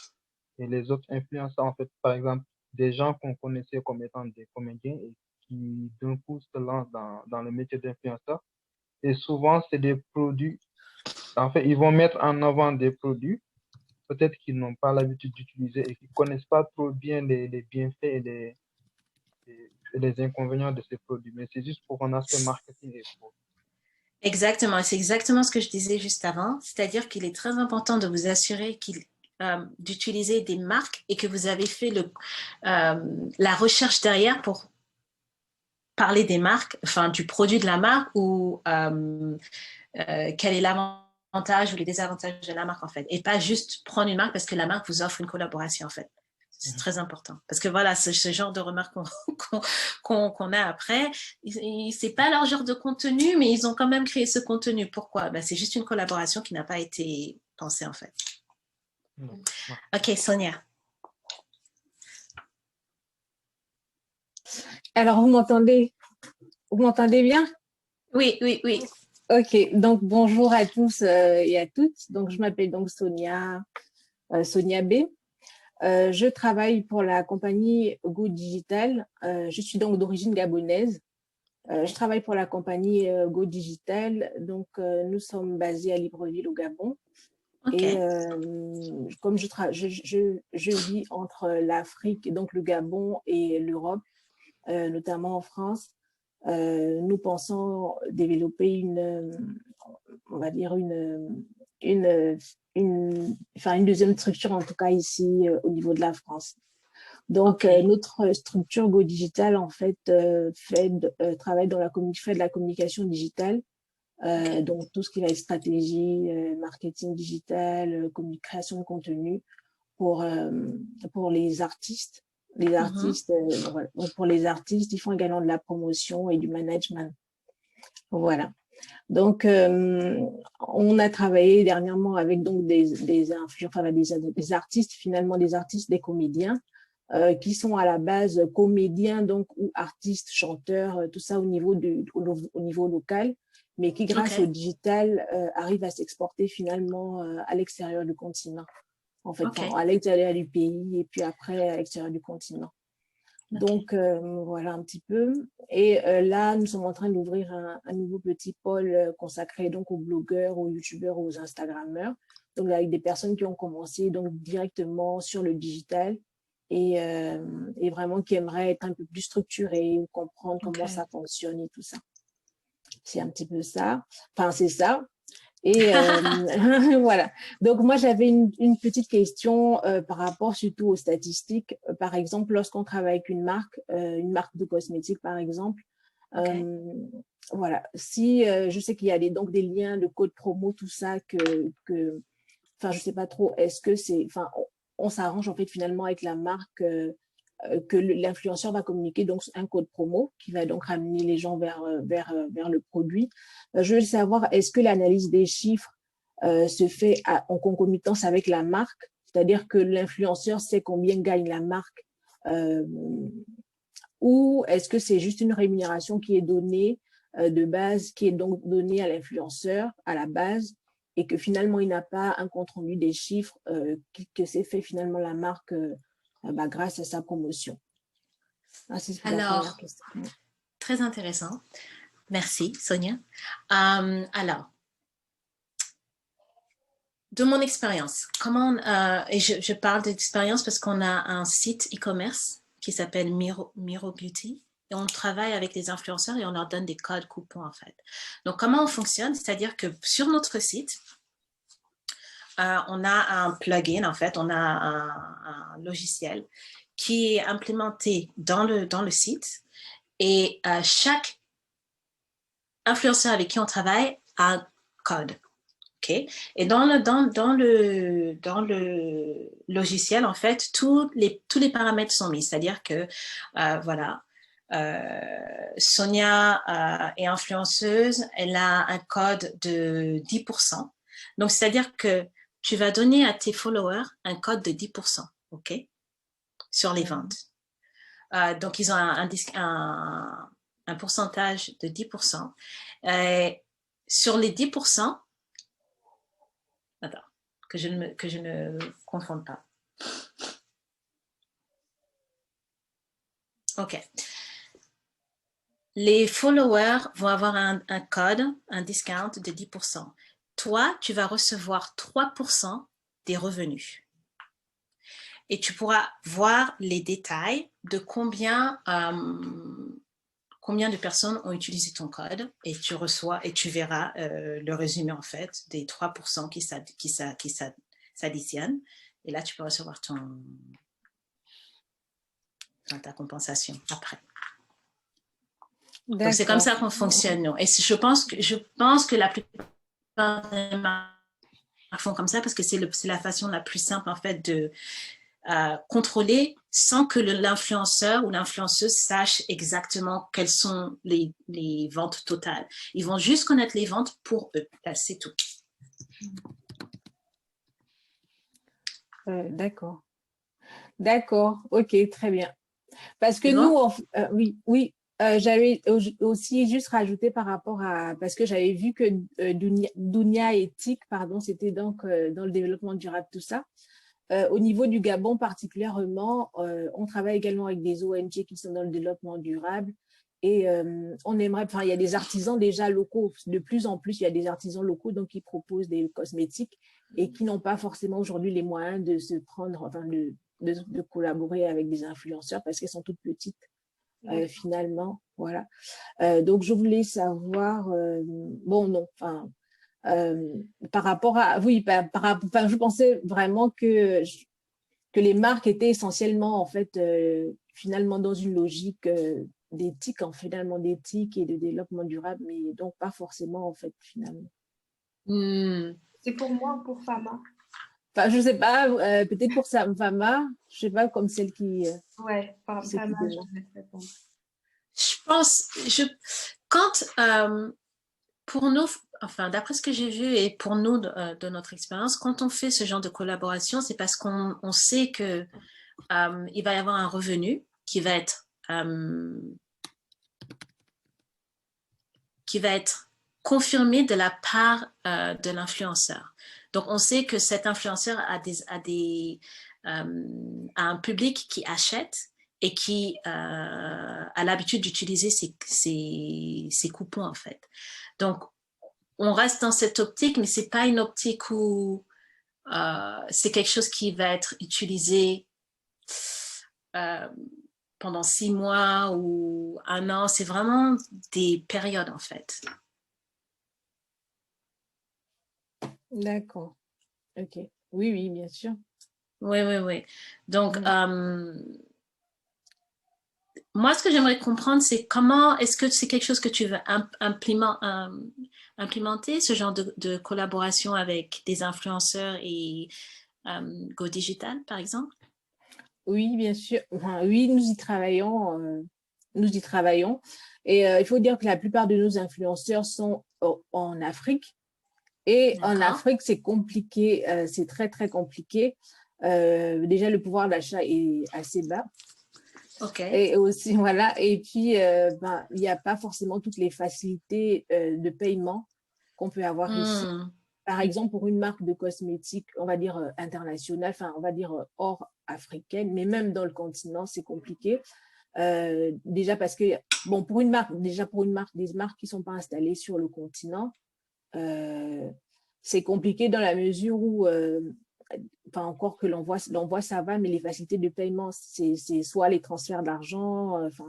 et les autres influenceurs, en fait, par exemple, des gens qu'on connaissait comme étant des comédiens et qui d'un coup se lancent dans le métier d'influenceur. Et souvent, c'est des produits, en fait, ils vont mettre en avant des produits, peut-être qu'ils n'ont pas l'habitude d'utiliser et qui ne connaissent pas trop bien les bienfaits et les inconvénients de ces produits. Mais c'est juste pour un aspect marketing et pour... Exactement, c'est exactement ce que je disais juste avant. C'est-à-dire qu'il est très important de vous assurer d'utiliser des marques et que vous avez fait la recherche derrière pour parler des marques, enfin du produit de la marque ou quel est l'avantage ou les désavantages de la marque en fait. Et pas juste prendre une marque parce que la marque vous offre une collaboration en fait. C'est très important. Parce que voilà, ce genre de remarques qu'on a après, c'est pas leur genre de contenu, mais ils ont quand même créé ce contenu. Pourquoi? Ben, c'est juste une collaboration qui n'a pas été pensée en fait. Ok, Sonia. Alors, vous m'entendez? Vous m'entendez bien? Oui, oui, oui. Ok, donc bonjour à tous et à toutes. Donc, je m'appelle donc Sonia, Sonia B. Je travaille pour la compagnie Go Digital. Je suis donc d'origine gabonaise. Je travaille pour la compagnie Go Digital. Donc, nous sommes basés à Libreville, au Gabon. Ok. Et comme je vis entre l'Afrique, donc le Gabon et l'Europe, notamment en France, nous pensons développer on va dire une deuxième structure, en tout cas ici au niveau de la France. Donc, notre structure Go Digital, en fait, travaille fait de la communication digitale. Donc, tout ce qui va être stratégie, marketing digital, création de contenu pour les artistes. Les artistes, voilà. Donc, pour les artistes, ils font également de la promotion et du management. Voilà. Donc, on a travaillé dernièrement avec donc des artistes, finalement des artistes, des comédiens, qui sont à la base comédiens donc ou artistes, chanteurs, tout ça au niveau local, mais qui grâce au digital arrivent à s'exporter finalement à l'extérieur du continent, en fait, à l'extérieur du pays et puis après à l'extérieur du continent. Donc, voilà un petit peu. Et là, nous sommes en train d'ouvrir un nouveau petit pôle consacré donc aux blogueurs, aux youtubeurs, aux instagrammeurs. Donc, avec des personnes qui ont commencé donc directement sur le digital et vraiment qui aimeraient être un peu plus structurées, comprendre comment ça fonctionne et tout ça. C'est un petit peu ça. Enfin, c'est ça. Et voilà. Donc, moi, j'avais une petite question par rapport surtout aux statistiques. Par exemple, lorsqu'on travaille avec une marque de cosmétiques, par exemple, voilà. Si je sais qu'il y a donc des liens de code promo, tout ça, enfin, je sais pas trop, est-ce que c'est, enfin, on s'arrange en fait finalement avec la marque que l'influenceur va communiquer donc un code promo qui va donc ramener les gens vers le produit. Je veux savoir, est-ce que l'analyse des chiffres se fait en concomitance avec la marque, c'est-à-dire que l'influenceur sait combien gagne la marque, ou est-ce que c'est juste une rémunération qui est donnée de base, qui est donc donnée à l'influenceur à la base, et que finalement il n'a pas un compte rendu des chiffres que s'est fait finalement la marque grâce à sa promotion. C'est la première question. Très intéressant. Merci, Sonia. Alors, de mon expérience, et je parle d'expérience parce qu'on a un site e-commerce qui s'appelle Miro Beauty, et on travaille avec les influenceurs et on leur donne des codes coupons en fait. Donc, comment on fonctionne? C'est-à-dire que sur notre site, on a un plugin, en fait, on a un logiciel qui est implémenté dans le site, et chaque influenceur avec qui on travaille a un code. Okay. Et dans le logiciel, en fait, tous les paramètres sont mis. C'est-à-dire que, voilà, Sonia est influenceuse, elle a un code de 10%. Donc, c'est-à-dire que tu vas donner à tes followers un code de 10%, OK, sur les ventes. Donc, ils ont un pourcentage de 10%. Sur les 10%, attends, que je ne confonde pas. OK. Les followers vont avoir un code, un discount de 10%. Toi, tu vas recevoir 3% des revenus. Et tu pourras voir les détails de combien de personnes ont utilisé ton code, et tu verras le résumé en fait des 3% qui s'additionnent, et là tu peux recevoir ta compensation après. Donc c'est comme ça qu'on fonctionne, nous. Et je pense que la plupart des marques font comme ça parce que c'est la façon la plus simple en fait de contrôler sans que l'influenceur ou l'influenceuse sache exactement quelles sont les ventes totales. Ils vont juste connaître les ventes pour eux. C'est tout. D'accord. D'accord. OK, très bien. Parce que nous, oui, oui, j'avais aussi juste rajouté par rapport à, parce que j'avais vu que Dunia Éthique, pardon, c'était donc dans le développement durable, tout ça. Au niveau du Gabon particulièrement, on travaille également avec des ONG qui sont dans le développement durable et on aimerait, enfin, il y a des artisans déjà locaux, de plus en plus, il y a des artisans locaux donc qui proposent des cosmétiques et qui n'ont pas forcément aujourd'hui les moyens de se prendre, enfin, de collaborer avec des influenceurs parce qu'elles sont toutes petites finalement, voilà. Donc je voulais savoir, bon non, enfin. Par rapport à, oui, enfin, je pensais vraiment que les marques étaient essentiellement, en fait, finalement dans une logique d'éthique, finalement d'éthique et de développement durable, mais donc pas forcément, en fait, finalement. C'est pour moi ou pour Fama? Enfin, je sais pas, peut-être pour Fama, je sais pas, comme celle qui... ouais, par Fama, je te laisse répondre. Je pense, quand, pour nous, enfin, d'après ce que j'ai vu et pour nous, de notre expérience, quand on fait ce genre de collaboration, c'est parce qu'on sait que il va y avoir un revenu qui va être confirmé de la part de l'influenceur. Donc, on sait que cet influenceur a un public qui achète et qui a l'habitude d'utiliser ces coupons, en fait. Donc, on reste dans cette optique, mais c'est pas une optique où c'est quelque chose qui va être utilisé pendant 6 mois ou 1 an. C'est vraiment des périodes, en fait. D'accord. Ok. Oui, oui, bien sûr. Oui. Donc, moi, ce que j'aimerais comprendre, c'est comment, est-ce que c'est quelque chose que tu veux implémenter, ce genre de collaboration avec des influenceurs et Go Digital, par exemple? Oui, bien sûr. Enfin, oui, nous y travaillons. Et il faut dire que la plupart de nos influenceurs sont en Afrique. Et en Afrique, c'est compliqué, c'est très, très compliqué. Déjà, le pouvoir d'achat est assez bas. Et aussi, voilà. Et puis, il n'y a pas forcément toutes les facilités de paiement qu'on peut avoir ici. Par exemple, pour une marque de cosmétiques, on va dire internationale, enfin, on va dire hors africaine, mais même dans le continent, c'est compliqué. Déjà parce que, bon, pour une marque, des marques qui ne sont pas installées sur le continent, c'est compliqué dans la mesure où, enfin encore que l'envoi ça va, mais les facilités de paiement, c'est soit les transferts d'argent, enfin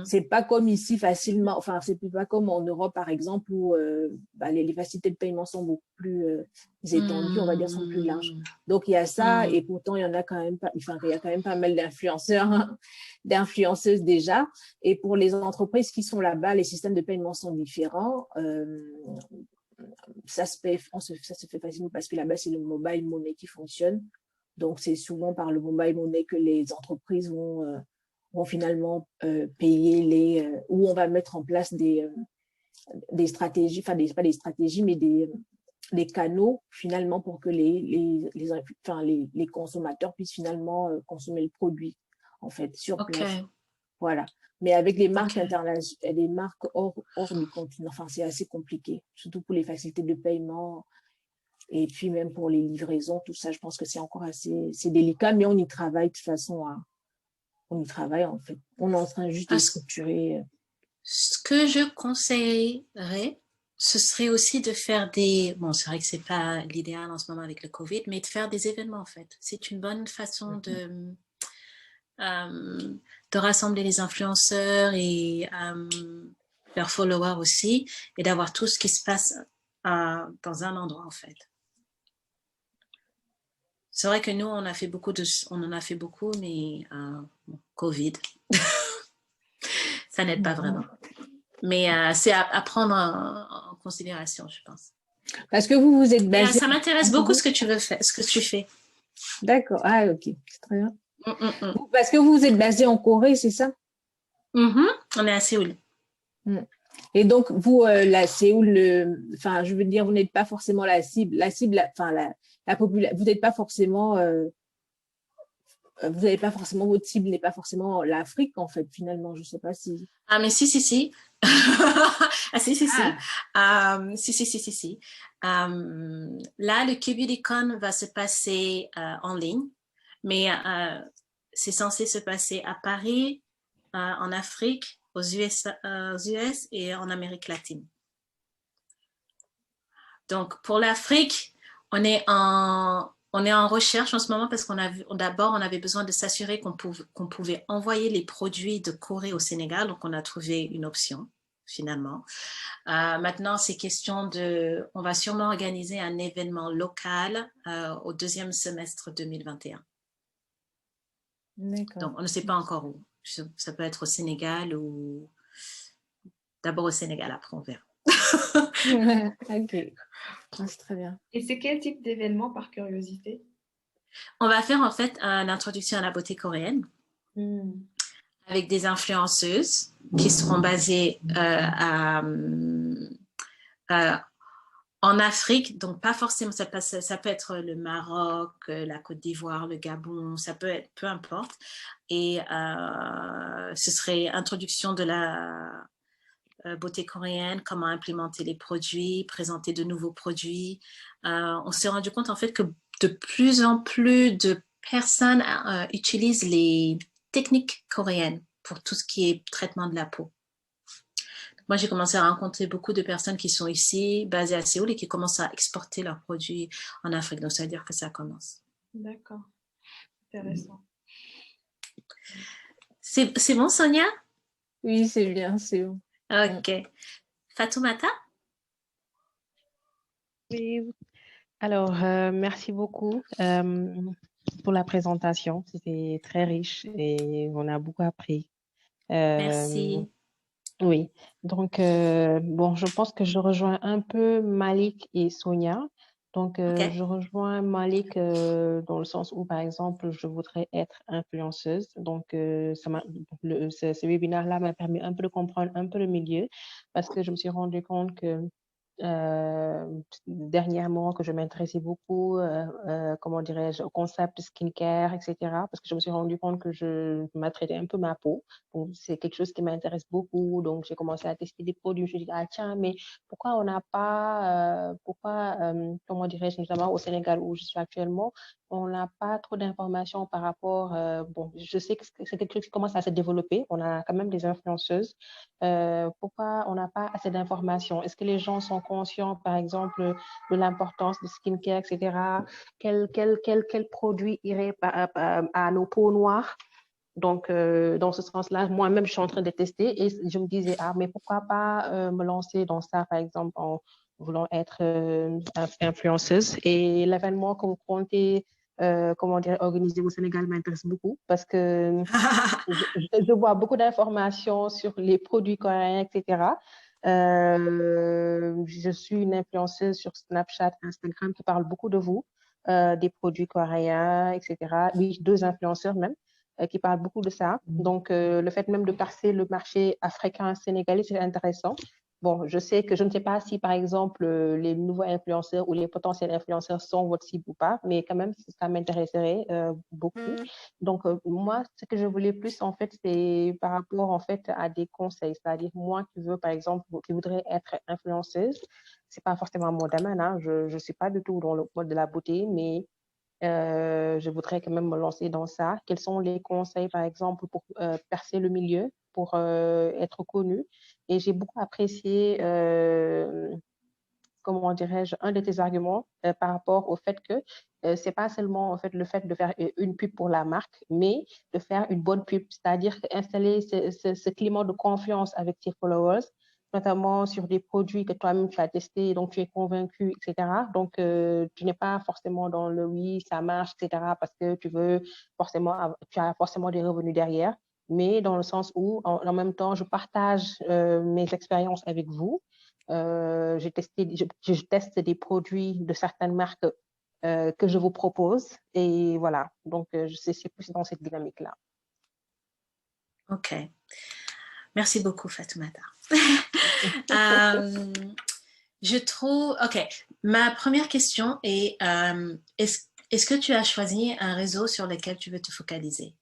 c'est pas comme ici facilement, enfin c'est pas comme en Europe par exemple où les facilités de paiement sont beaucoup plus étendues, on va dire, sont plus larges. Donc il y a ça, et pourtant il y en a quand même pas, enfin il y a quand même pas mal d'influenceurs, d'influenceuses déjà. Et pour les entreprises qui sont là-bas, les systèmes de paiement sont différents. Ça se fait facilement parce que là-bas, c'est le mobile money qui fonctionne. Donc, c'est souvent par le mobile money que les entreprises vont finalement payer où on va mettre en place des stratégies, enfin, pas des stratégies, mais des canaux finalement pour que les consommateurs puissent finalement consommer le produit en fait sur place. Voilà. Mais avec les marques internationales, les marques hors du continent, enfin, c'est assez compliqué, surtout pour les facilités de paiement et puis même pour les livraisons, tout ça, je pense que c'est encore c'est délicat, mais on y travaille de toute façon. On y travaille en fait. On est en train juste de structurer. Ce que je conseillerais, ce serait aussi de faire bon, c'est vrai que c'est pas l'idéal en ce moment avec le Covid, mais de faire des événements en fait. C'est une bonne façon de rassembler les influenceurs et leurs followers aussi, et d'avoir tout ce qui se passe dans un endroit en fait. C'est vrai que nous, on en a fait beaucoup, mais Covid, ça n'aide pas vraiment. Mais c'est à prendre en considération, je pense. Parce que vous êtes basé... ça m'intéresse beaucoup ce que tu fais. D'accord. Ah, ok. C'est très bien. Parce que vous êtes basé en Corée, c'est ça? On est à Séoul. Et donc, vous, la Séoul, enfin, je veux dire, vous n'êtes pas forcément la cible, enfin, vous n'êtes pas forcément, vous n'avez pas forcément, votre cible n'est pas forcément l'Afrique, en fait, finalement. Je ne sais pas si... Ah, mais si. Ah, si. Si. Là, le KBDcon va se passer en ligne, mais c'est censé se passer à Paris, en Afrique, aux US et en Amérique latine. Donc, pour l'Afrique, on est en recherche en ce moment parce on avait besoin de s'assurer qu'on pouvait envoyer les produits de Corée au Sénégal. Donc, on a trouvé une option, finalement. Maintenant, c'est question on va sûrement organiser un événement local au deuxième semestre 2021. D'accord. Donc, on ne sait pas encore où. Ça peut être au Sénégal ou d'abord au Sénégal, après on verra. Ok, c'est très bien. Et c'est quel type d'événement, par curiosité? On va faire en fait une introduction à la beauté coréenne avec des influenceuses qui seront basées en Afrique, donc pas forcément, ça peut être le Maroc, la Côte d'Ivoire, le Gabon, ça peut être, peu importe. Et ce serait introduction de la beauté coréenne, comment implémenter les produits, présenter de nouveaux produits. On s'est rendu compte en fait que de plus en plus de personnes utilisent les techniques coréennes pour tout ce qui est traitement de la peau. Moi, j'ai commencé à rencontrer beaucoup de personnes qui sont ici, basées à Séoul, et qui commencent à exporter leurs produits en Afrique. Donc, ça veut dire que ça commence. D'accord. Intéressant. C'est bon, Sonia? Oui, c'est bien, c'est bon. Ok. Fatoumata? Oui, alors merci beaucoup pour la présentation. C'était très riche et on a beaucoup appris. Merci. Oui, donc bon, je pense que je rejoins un peu Malik et Sonia. Donc, Ok. je rejoins Malik dans le sens où, par exemple, je voudrais être influenceuse. Donc, ce webinaire-là m'a permis un peu de comprendre un peu le milieu parce que je me suis rendu compte que dernièrement que je m'intéressais beaucoup, comment dirais-je, au concept de skincare, etc. Parce que je me suis rendu compte que je maltraitais un peu ma peau. Donc, c'est quelque chose qui m'intéresse beaucoup. Donc, j'ai commencé à tester des produits. Je me suis dit, ah tiens, mais pourquoi on n'a pas, comment dirais-je, notamment au Sénégal où je suis actuellement, on n'a pas trop d'informations par rapport, bon, je sais que c'est quelque chose qui commence à se développer. On a quand même des influenceuses. Pourquoi on n'a pas assez d'informations? Est-ce que les gens sont conscients, par exemple, de l'importance du skincare, etc.? Quel produit irait à nos peaux noires? Donc, dans ce sens-là, moi-même, je suis en train de tester et je me disais, ah, mais pourquoi pas me lancer dans ça, par exemple, en voulant être influenceuse. Et l'événement que vous comptez, comment dire, organiser au Sénégal m'intéresse beaucoup parce que je vois beaucoup d'informations sur les produits coréens, etc. Je suis une influenceuse sur Snapchat, Instagram qui parle beaucoup de vous, des produits coréens, etc. Oui, 2 influenceurs même qui parlent beaucoup de ça. Donc, le fait même de passer le marché africain sénégalais, c'est intéressant. Bon, je sais que je ne sais pas si, par exemple, les nouveaux influenceurs ou les potentiels influenceurs sont votre cible ou pas, mais quand même, ça m'intéresserait beaucoup. Donc, moi, ce que je voulais plus, en fait, c'est par rapport, en fait, à des conseils. C'est-à-dire, moi qui veux, par exemple, qui voudrais être influenceuse, c'est pas forcément mon domaine, hein. Je ne suis pas du tout dans le mode de la beauté, mais je voudrais quand même me lancer dans ça. Quels sont les conseils, par exemple, pour percer le milieu, pour être connu? Et j'ai beaucoup apprécié, comment dirais-je, un de tes arguments par rapport au fait que c'est pas seulement en fait le fait de faire une pub pour la marque, mais de faire une bonne pub, c'est-à-dire installer ce climat de confiance avec tes followers, notamment sur des produits que toi-même tu as testés, donc tu es convaincu, etc. Donc tu n'es pas forcément dans le oui, ça marche, etc. parce que tu as forcément des revenus derrière, mais dans le sens où en même temps je partage mes expériences avec vous. Je teste des produits de certaines marques que je vous propose. Et voilà, donc c'est plus dans cette dynamique-là. Ok. Merci beaucoup, Fatoumata. Je trouve... Ok. Ma première question est, est-ce que tu as choisi un réseau sur lequel tu veux te focaliser?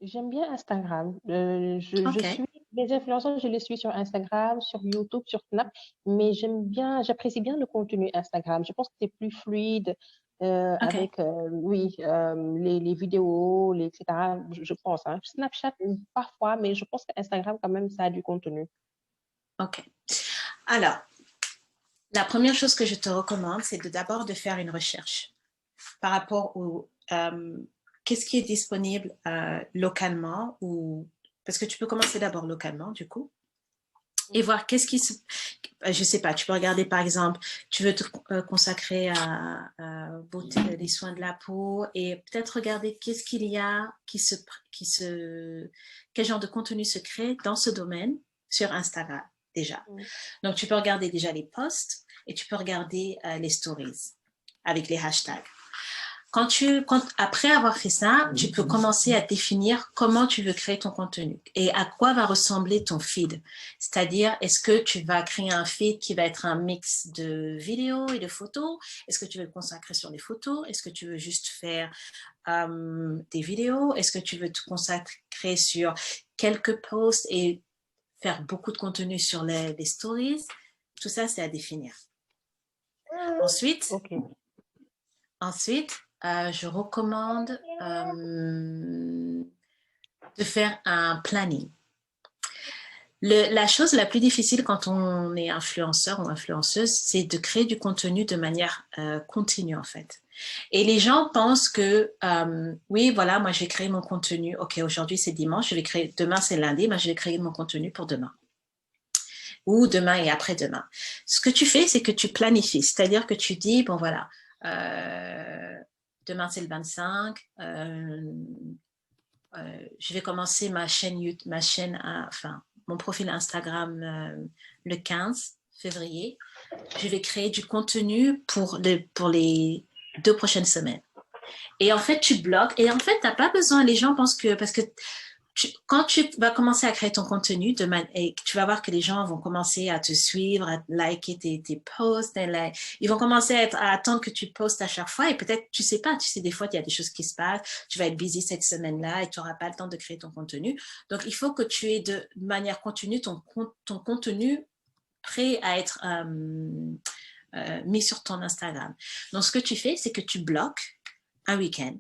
J'aime bien Instagram. Je Ok, suis les influenceurs, je les suis sur Instagram, sur YouTube, sur Snap, mais j'apprécie bien le contenu Instagram. Je pense que c'est plus fluide ok, avec, oui, les vidéos, etc. Je pense, hein. Snapchat, parfois, mais je pense qu'Instagram, quand même, ça a du contenu. ok. Alors, la première chose que je te recommande, c'est d'abord de faire une recherche par rapport au qu'est-ce qui est disponible localement ou parce que tu peux commencer d'abord localement du coup et voir qu'est-ce qui se je sais pas, tu peux regarder par exemple, tu veux te consacrer à beauté, les soins de la peau et peut-être regarder qu'est-ce qu'il y a quel genre de contenu se crée dans ce domaine sur Instagram déjà. Mm. Donc tu peux regarder déjà les posts et tu peux regarder les stories avec les hashtags. Après avoir fait ça, tu peux commencer à définir comment tu veux créer ton contenu et à quoi va ressembler ton feed. C'est-à-dire, est-ce que tu vas créer un feed qui va être un mix de vidéos et de photos? Est-ce que tu veux te consacrer sur les photos? Est-ce que tu veux juste faire des vidéos? Est-ce que tu veux te consacrer sur quelques posts et faire beaucoup de contenu sur les stories? Tout ça, c'est à définir. Ensuite, Ok. je recommande de faire un planning. La chose la plus difficile quand on est influenceur ou influenceuse, c'est de créer du contenu de manière continue en fait. Et les gens pensent que oui, voilà, moi je vais créer mon contenu. Ok, aujourd'hui c'est dimanche, je vais créer. Demain c'est lundi, moi je vais créer mon contenu pour demain ou demain et après-demain. Ce que tu fais, c'est que tu planifies, c'est-à-dire que tu dis bon voilà. Demain c'est le 25. Je vais commencer ma chaîne, enfin, mon profil Instagram le 15 février. Je vais créer du contenu pour les 2 prochaines semaines. Et en fait, tu bloques. Et en fait, tu n'as pas besoin. Les gens pensent que, parce que quand tu vas commencer à créer ton contenu, et tu vas voir que les gens vont commencer à te suivre, à liker tes posts, ils vont commencer à attendre que tu postes à chaque fois et peut-être, tu sais pas, des fois, il y a des choses qui se passent, tu vas être busy cette semaine-là et tu n'auras pas le temps de créer ton contenu. Donc, il faut que tu aies de manière continue ton contenu prêt à être mis sur ton Instagram. Donc, ce que tu fais, c'est que tu bloques un week-end.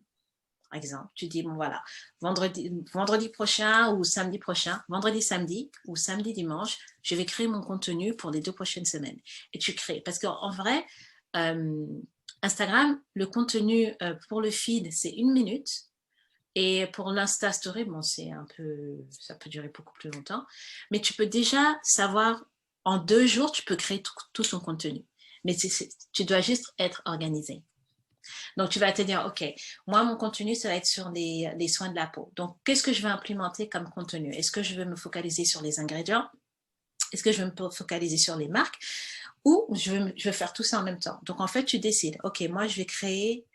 Par exemple, tu dis, bon voilà, vendredi prochain ou samedi prochain, vendredi, samedi ou samedi, dimanche, je vais créer mon contenu pour les 2 prochaines semaines. Et tu crées. Parce qu'en vrai, Instagram, le contenu pour le feed, c'est 1 minute. Et pour l'Insta Story, bon, ça peut durer beaucoup plus longtemps. Mais tu peux déjà savoir, en 2 jours, tu peux créer tout son contenu. Mais tu dois juste être organisé. Donc, tu vas te dire, OK, moi, mon contenu, ça va être sur les soins de la peau. Donc, qu'est-ce que je vais implémenter comme contenu? Est-ce que je veux me focaliser sur les ingrédients? Est-ce que je veux me focaliser sur les marques? Ou je veux faire tout ça en même temps? Donc, en fait, tu décides, OK, moi, je vais créer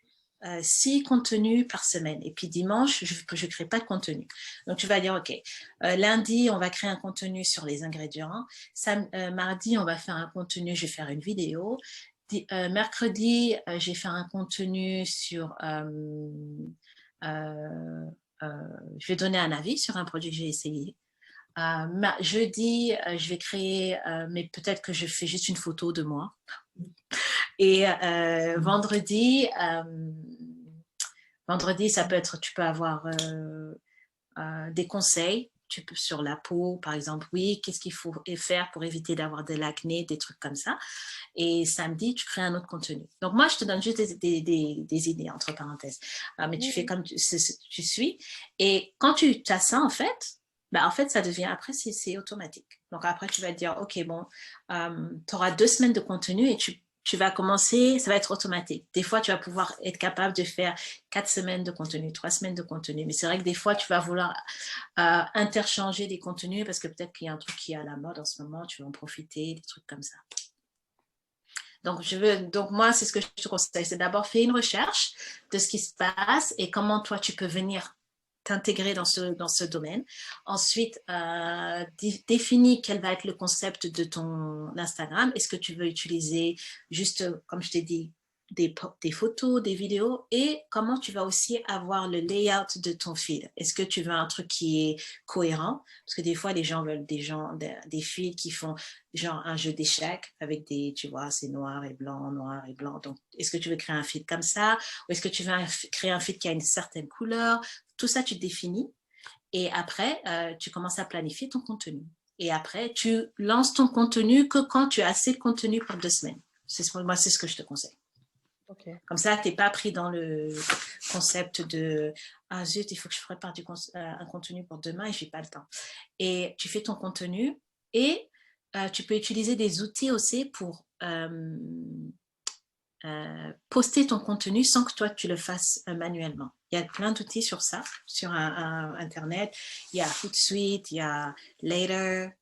6 contenus par semaine. Et puis dimanche, je ne crée pas de contenu. Donc, tu vas dire, OK, lundi, on va créer un contenu sur les ingrédients. Mardi, on va faire un contenu, je vais faire une vidéo. Mercredi, je vais faire un contenu sur... je vais donner un avis sur un produit que j'ai essayé. Jeudi, je vais créer, mais peut-être que je fais juste une photo de moi. Et vendredi, ça peut être, tu peux avoir des conseils sur la peau, par exemple, oui, qu'est-ce qu'il faut faire pour éviter d'avoir de l'acné, des trucs comme ça. Et samedi, tu crées un autre contenu. Donc, moi, je te donne juste des idées, entre parenthèses. Mais tu fais comme tu suis. Et quand tu as ça, en fait, ça devient, après, c'est automatique. Donc, après, tu vas te dire, OK, bon, tu auras 2 semaines de contenu et tu vas commencer, ça va être automatique. Des fois, tu vas pouvoir être capable de faire 4 semaines de contenu, 3 semaines de contenu. Mais c'est vrai que des fois, tu vas vouloir interchanger des contenus parce que peut-être qu'il y a un truc qui est à la mode en ce moment, tu veux en profiter, des trucs comme ça. Donc moi, c'est ce que je te conseille, c'est d'abord faire une recherche de ce qui se passe et comment toi, tu peux venir t'intégrer dans ce domaine. Ensuite, définis quel va être le concept de ton Instagram. Est-ce que tu veux utiliser juste, comme je t'ai dit, des photos, des vidéos et comment tu vas aussi avoir le layout de ton feed. Est-ce que tu veux un truc qui est cohérent? Parce que des fois, les gens veulent des feeds qui font genre un jeu d'échecs avec des, tu vois, c'est noir et blanc, noir et blanc. Donc, est-ce que tu veux créer un feed comme ça? Ou est-ce que tu veux créer un feed qui a une certaine couleur? Tout ça, tu définis. Et après, tu commences à planifier ton contenu. Et après, tu lances ton contenu que quand tu as assez de contenu pour 2 semaines. Moi, c'est ce que je te conseille. Okay. Comme ça, tu n'es pas pris dans le concept de « Ah zut, il faut que je prépare un contenu pour demain et je n'ai pas le temps. » Et tu fais ton contenu et tu peux utiliser des outils aussi pour poster ton contenu sans que toi, tu le fasses manuellement. Il y a plein d'outils sur ça, sur Internet. Il y a Hootsuite, il y a Later.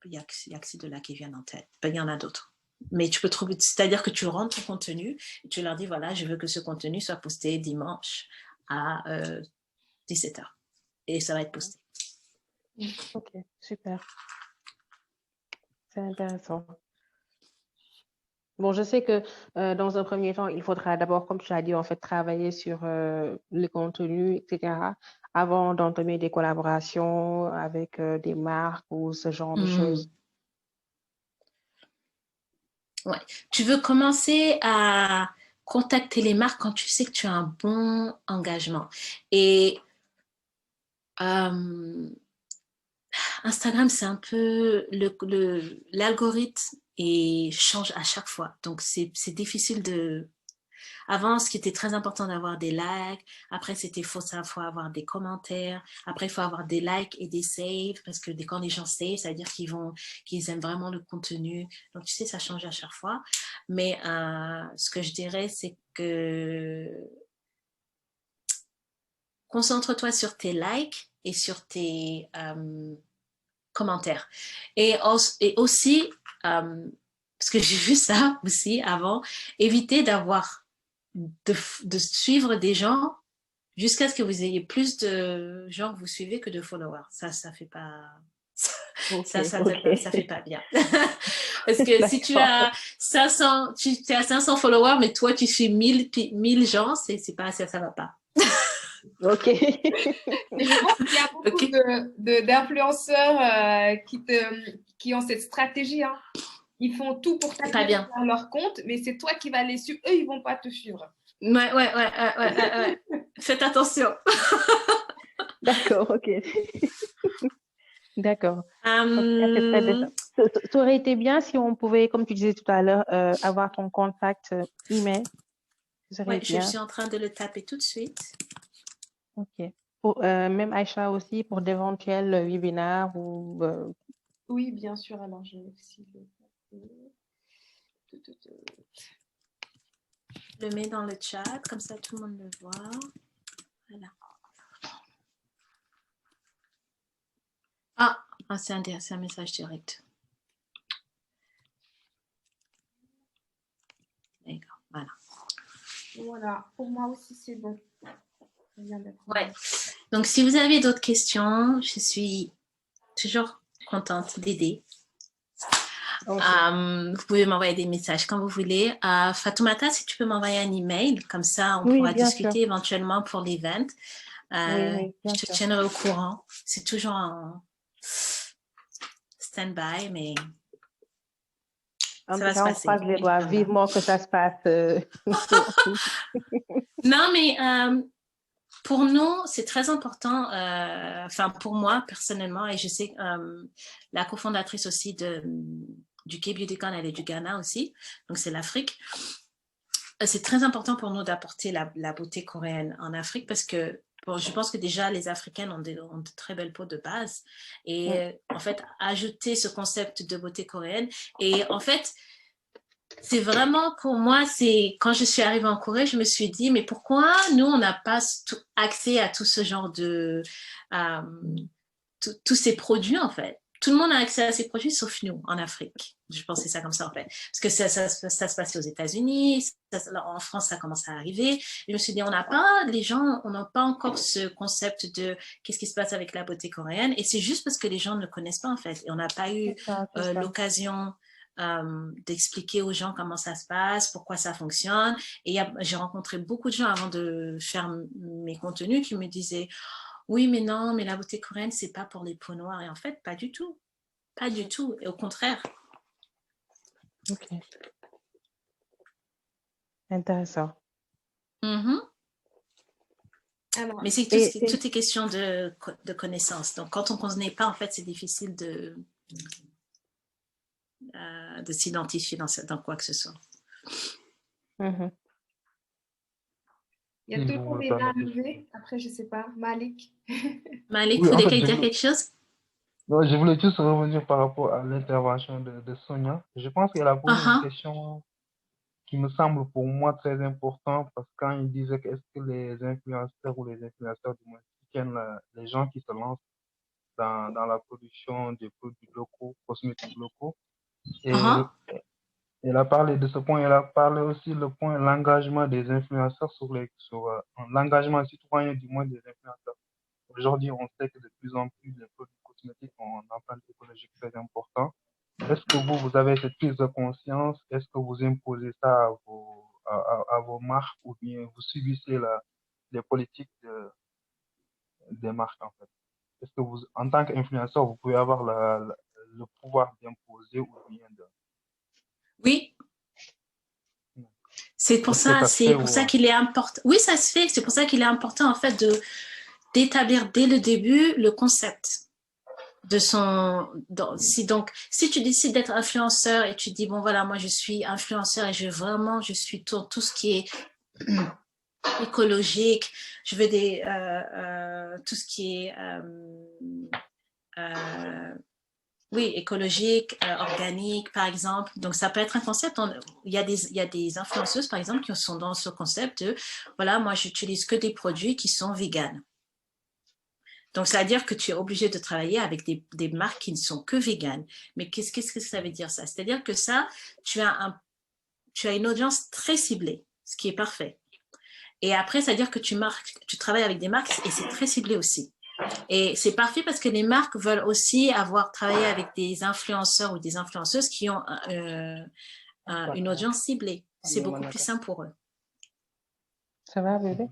Il y a que ces deux-là qui viennent en tête. Ben, il y en a d'autres. Mais tu peux trouver, c'est-à-dire que tu rentres ton contenu et tu leur dis, voilà, je veux que ce contenu soit posté dimanche à 17h. Et ça va être posté. Ok, super. C'est intéressant. Bon, je sais que dans un premier temps, il faudra d'abord, comme tu as dit, en fait, travailler sur les contenus, etc., avant d'entamer des collaborations avec des marques ou ce genre de choses. Ouais. Tu veux commencer à contacter les marques quand tu sais que tu as un bon engagement. Et Instagram, c'est un peu l'algorithme et change à chaque fois. Donc, c'est difficile de... Avant, ce qui était très important d'avoir des likes. Après, il faut avoir des commentaires. Après, il faut avoir des likes et des saves parce que quand les gens save, ça veut dire qu'ils aiment vraiment le contenu. Donc, tu sais, ça change à chaque fois. Mais ce que je dirais, c'est que concentre-toi sur tes likes et sur tes commentaires. Et aussi, parce que j'ai vu ça aussi avant, éviter de suivre des gens jusqu'à ce que vous ayez plus de gens que vous suivez que de followers. Ça fait pas... Ça fait pas bien. Parce que si tu as 500, tu es à 500 followers, mais toi, tu suis 1000 gens, c'est pas, ça va pas. Ok. Et je pense qu'il y a beaucoup d'influenceurs qui ont cette stratégie. Hein. Ils font tout pour t'attirer vers leur compte, mais c'est toi qui vas les suivre. Eux, ils vont pas te suivre. Ouais. Faites attention. D'accord, ok. D'accord. Ça aurait été bien si on pouvait, comme tu disais tout à l'heure, avoir ton contact email. Oui, je suis en train de le taper tout de suite. Ok. Même Aïcha aussi pour d'éventuels webinaires ou... Oui, bien sûr. Alors, je vais aussi le mets dans le chat, comme ça tout le monde le voit. Voilà. Ah c'est un message direct. D'accord, voilà. Voilà, pour moi aussi, c'est bon. Ouais. Donc, si vous avez d'autres questions, je suis toujours contente d'aider. Okay. Vous pouvez m'envoyer des messages quand vous voulez. Fatoumata, si tu peux m'envoyer un email, comme ça on pourra discuter éventuellement pour l'event. Je te tiendrai au courant. C'est toujours en stand-by, mais ça va se passer. On croise les doigts, vivement que ça se passe. Non, mais pour nous, c'est très important, enfin pour moi personnellement, et je sais que la cofondatrice aussi du K-Beautycon, elle est du Ghana aussi, donc c'est l'Afrique. C'est très important pour nous d'apporter la beauté coréenne en Afrique parce que bon, je pense que déjà les Africaines ont de très belles peaux de base et en fait ajouter ce concept de beauté coréenne et en fait c'est vraiment pour moi, c'est quand je suis arrivée en Corée, je me suis dit mais pourquoi nous on n'a pas accès à tout ce genre de tous ces produits en fait. Tout le monde a accès à ces produits sauf nous en Afrique. Je pensais ça comme ça en fait. Parce que ça se passait aux États-Unis, en France ça commence à arriver. Et je me suis dit, les gens, on n'a pas encore ce concept de qu'est-ce qui se passe avec la beauté coréenne. Et c'est juste parce que les gens ne connaissent pas en fait. Et on n'a pas eu l'occasion d'expliquer aux gens comment ça se passe, pourquoi ça fonctionne. Et j'ai rencontré beaucoup de gens avant de faire mes contenus qui me disaient « Oui, mais non, mais la beauté coréenne, c'est pas pour les peaux noires. » Et en fait, pas du tout. Pas du tout. Et au contraire. Ok. Intéressant. Alors, Mais c'est tout est question de connaissance. Donc, quand on ne connaît pas, en fait, c'est difficile de s'identifier dans quoi que ce soit. il y a Si deux vous mots me le déjà à permettez. lever. Après, je ne sais pas. Malik. Malik, Oui, vous en fait, voulez dire quelque chose? non, je voulais juste revenir par rapport à l'intervention de Sonia. Je pense qu'elle a posé une question qui me semble pour moi très importante parce que quand il disait que est-ce que les influenceurs ou les influenceurs du moins soutiennent les gens qui se lancent dans la production des produits locaux, cosmétiques locaux. Et elle a parlé de ce point, elle a parlé aussi le point l'engagement des influenceurs sur l'engagement citoyen du moins des influenceurs. Aujourd'hui, on sait que de plus en plus les produits cosmétiques ont un empreinte écologique très important. Est-ce que vous avez cette prise de conscience? Est-ce que vous imposez ça à vos marques ou bien vous subissez les politiques des marques en fait? Est-ce que vous, en tant qu'influenceur, vous pouvez avoir le pouvoir d'imposer ou bien de... Oui. C'est pour ça qu'il est important. Oui, ça se fait. C'est pour ça qu'il est important en fait d'établir dès le début le concept de son. Si tu décides d'être influenceur et tu dis bon voilà moi je suis influenceur et je suis tout ce qui est écologique, je veux tout ce qui est oui, écologique, organique, par exemple. Donc, ça peut être un concept. Il y a des influenceuses, par exemple, qui sont dans ce concept de, voilà, moi, j'utilise que des produits qui sont véganes. Donc, ça veut dire que tu es obligé de travailler avec des marques qui ne sont que véganes. Mais qu'est-ce que ça veut dire, ça? C'est-à-dire que ça, tu as une audience très ciblée, ce qui est parfait. Et après, ça veut dire que tu travailles avec des marques et c'est très ciblé aussi. Et c'est parfait parce que les marques veulent aussi travaillé avec des influenceurs ou des influenceuses qui ont une audience ciblée. C'est beaucoup plus simple pour eux. Ça va, bébé?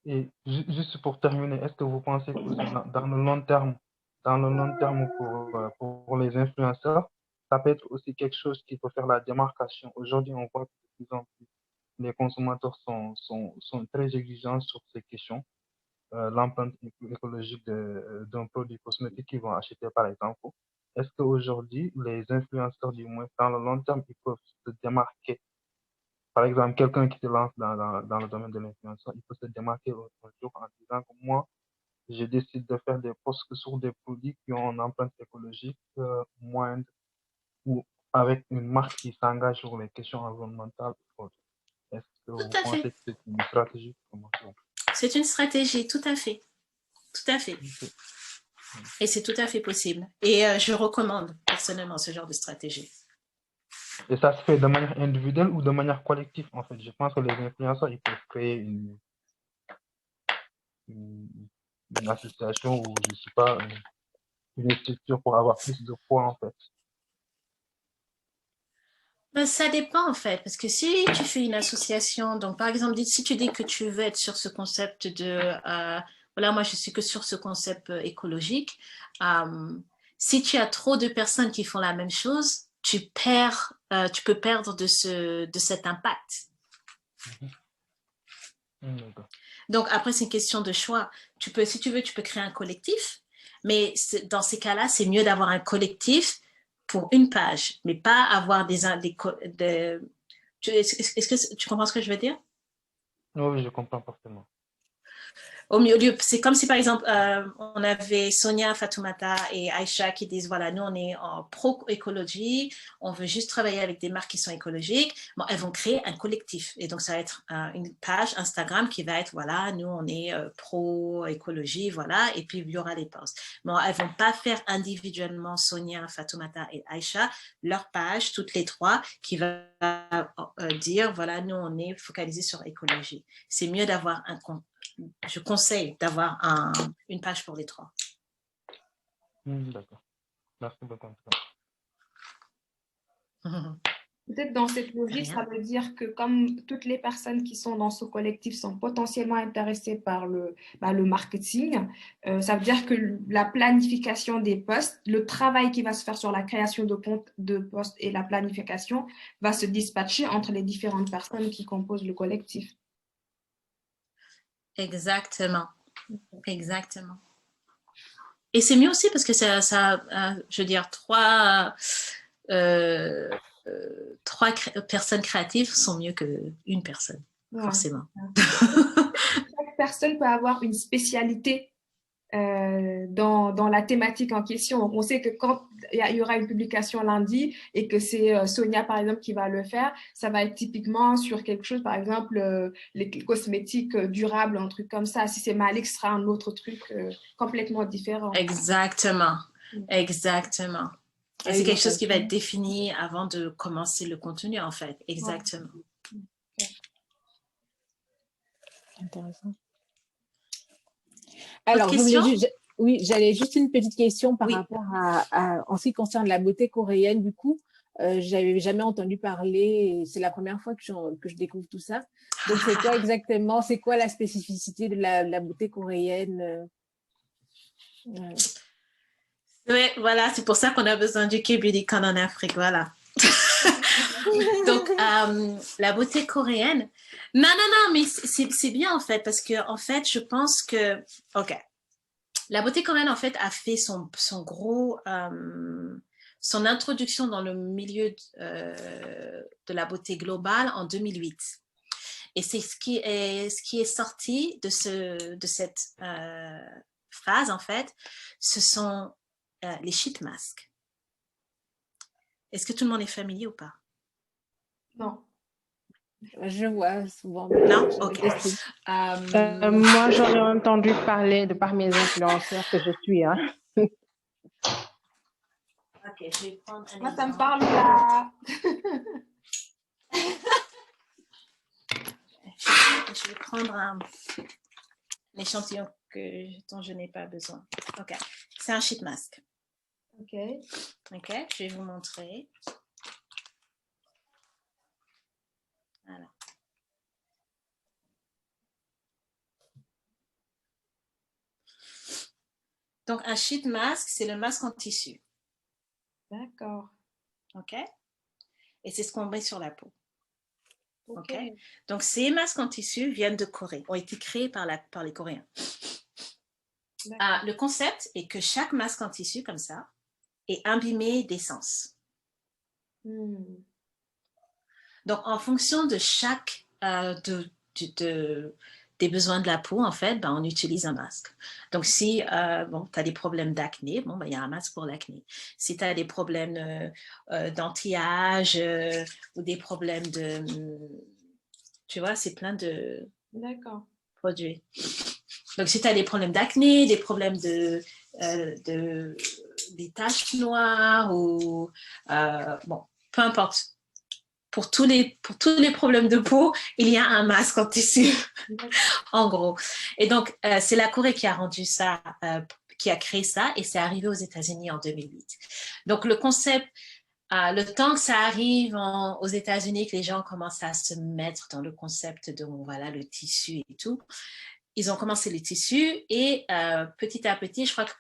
Et juste pour terminer, est-ce que vous pensez que dans le long terme pour les influenceurs, ça peut être aussi quelque chose qui peut faire la démarcation? Aujourd'hui, on voit que de plus en plus, les consommateurs sont très exigeants sur ces questions. L'empreinte écologique d'un produit cosmétique qu'ils vont acheter, par exemple. Est-ce qu'aujourd'hui, les influenceurs, du moins dans le long terme, ils peuvent se démarquer? Par exemple, quelqu'un qui se lance dans le domaine de l'influenceur, il peut se démarquer un jour en disant que moi, je décide de faire des posts sur des produits qui ont une empreinte écologique moindre ou avec une marque qui s'engage sur les questions environnementales. Est-ce que vous pensez que c'est une stratégie? C'est une stratégie, tout à fait. Tout à fait. Et c'est tout à fait possible. Et je recommande personnellement ce genre de stratégie. Et ça se fait de manière individuelle ou de manière collective, en fait. Je pense que les influenceurs, ils peuvent créer une association ou, je ne sais pas, une structure pour avoir plus de poids, en fait. Ben, ça dépend, en fait. Parce que si tu fais une association, donc par exemple, si tu dis que tu veux être sur ce concept voilà, moi, je suis que sur ce concept écologique. Si tu as trop de personnes qui font la même chose, tu peux perdre de cet impact. Donc, après, c'est une question de choix. Si tu veux, tu peux créer un collectif. Mais dans ces cas-là, c'est mieux d'avoir un collectif pour une page, mais pas avoir est-ce que tu comprends ce que je veux dire? Oui, je comprends parfaitement. Au milieu, c'est comme si, par exemple, on avait Sonia, Fatoumata et Aïcha qui disent, voilà, nous, on est en pro-écologie, on veut juste travailler avec des marques qui sont écologiques. Bon, elles vont créer un collectif. Et donc, ça va être une page Instagram qui va être, voilà, nous, on est pro-écologie, voilà, et puis il y aura les posts. Bon, elles vont pas faire individuellement, Sonia, Fatoumata et Aïcha, leur page, toutes les trois, qui va dire, voilà, nous, on est focalisé sur l'écologie. C'est mieux d'avoir je conseille d'avoir une page pour les trois. D'accord. Merci beaucoup. En tout cas. Peut-être dans cette logique, Rien. ça veut dire que comme toutes les personnes qui sont dans ce collectif sont potentiellement intéressées par le marketing, ça veut dire que la planification des postes, le travail qui va se faire sur la création de comptes de postes et la planification va se dispatcher entre les différentes personnes qui composent le collectif. Exactement. Exactement. Et c'est mieux aussi parce que je veux dire, trois personnes créatives sont mieux qu'une personne, Ouais. forcément. Chaque personne peut avoir une spécialité dans la thématique en question. Donc, on sait que quand il y aura une publication lundi et que c'est Sonia, par exemple, qui va le faire, ça va être typiquement sur quelque chose, par exemple, les cosmétiques durables, un truc comme ça. Si c'est Malik, ce sera un autre truc complètement différent. Exactement. Exactement. Et Ah c'est oui, quelque donc, chose qui va être défini avant de commencer le contenu, en fait. Exactement. intéressant. Autre Alors, question? oui, j'avais juste une petite question par Oui. rapport en ce qui concerne la beauté coréenne. Du coup, j'avais jamais entendu parler. Et c'est la première fois que je découvre tout ça. Donc, c'est quoi exactement? C'est quoi la spécificité de la beauté coréenne? Oui, voilà, c'est pour ça qu'on a besoin du K-Beautycon en Afrique, voilà. Donc, la beauté coréenne. Non, mais c'est bien en fait, parce que en fait, je pense que, ok, la beauté coréenne en fait a fait son introduction dans le milieu de la beauté globale en 2008. Et c'est ce qui est sorti de cette phase en fait, ce sont les sheet masks. Est-ce que tout le monde est familier ou pas? Non. Je vois souvent. Non? Ok. Moi, j'en ai entendu parler de par mes influenceurs que je suis. Hein. Ok, je vais prendre un Moi, ça me exemple. parle là. Je vais prendre un échantillon dont je n'ai pas besoin. Ok, c'est un sheet mask. Ok. Ok, je vais vous montrer. Voilà. Donc, un sheet mask, c'est le masque en tissu. D'accord. Ok? Et c'est ce qu'on met sur la peau. Ok. Donc, ces masques en tissu viennent de Corée, ont été créés par les Coréens. Le concept est que chaque masque en tissu, comme ça, est imbibé d'essence. Donc, en fonction de chaque des besoins de la peau, en fait, ben, on utilise un masque. Donc, si tu as des problèmes d'acné, ben, y a un masque pour l'acné. Si tu as des problèmes d'anti-âge ou des problèmes de... Tu vois, c'est plein de produits. Donc, si tu as des problèmes d'acné, des problèmes des taches noires ou... peu importe. Pour tous les problèmes de peau, il y a un masque en tissu, en gros. Et donc, c'est la Corée qui a rendu ça, qui a créé ça, et c'est arrivé aux États-Unis en 2008. Donc, le concept, le temps que ça arrive aux États-Unis, que les gens commencent à se mettre dans le concept de, voilà, le tissu et tout, ils ont commencé le tissu, et petit à petit, je crois que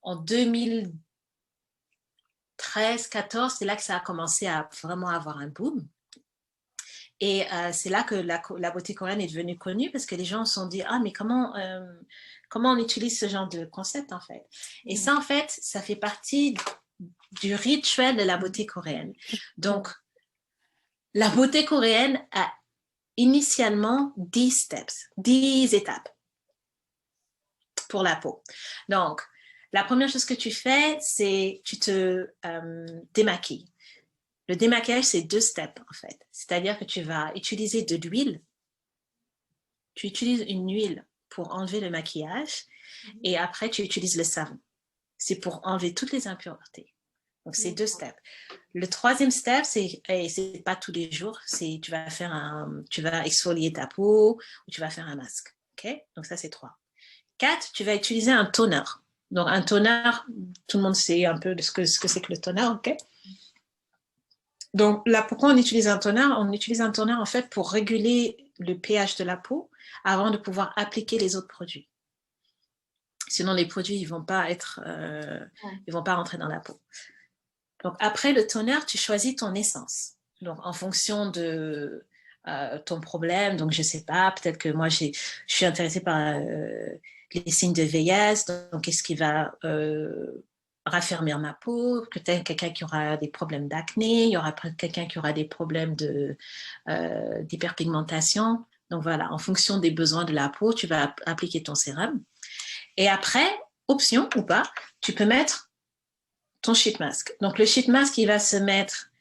en 2013-14, c'est là que ça a commencé à vraiment avoir un boom. Et c'est là que la beauté coréenne est devenue connue, parce que les gens se sont dit, ah, mais comment on utilise ce genre de concept, en fait. Et ça, en fait, ça fait partie du rituel de la beauté coréenne. Donc, la beauté coréenne a initialement 10 étapes pour la peau. Donc, la première chose que tu fais, c'est tu te démaquilles. Le démaquillage, c'est 2 steps, en fait. C'est-à-dire que tu vas utiliser de l'huile. Tu utilises une huile pour enlever le maquillage, et après, tu utilises le savon. C'est pour enlever toutes les impuretés. Donc, c'est 2 steps. Le 3e step, et c'est pas tous les jours, c'est tu vas exfolier ta peau ou tu vas faire un masque. Ok? Donc, ça, c'est 3. 4, tu vas utiliser un toner. Donc, un toner, tout le monde sait un peu ce que c'est que le toner, ok? Donc, là, pourquoi on utilise un toner? On utilise un toner, en fait, pour réguler le pH de la peau avant de pouvoir appliquer les autres produits. Sinon, les produits, ils vont pas rentrer dans la peau. Donc, après le toner, tu choisis ton essence. Donc, en fonction de ton problème, donc je sais pas, peut-être que moi, je suis intéressée par les signes de vieillesse, donc qu'est-ce qui va raffermir ma peau, peut-être quelqu'un qui aura des problèmes d'acné, il y aura quelqu'un qui aura des problèmes d'hyperpigmentation. Donc voilà, en fonction des besoins de la peau, tu vas appliquer ton sérum. Et après, option ou pas, tu peux mettre ton sheet mask. Donc le sheet mask, il va se mettre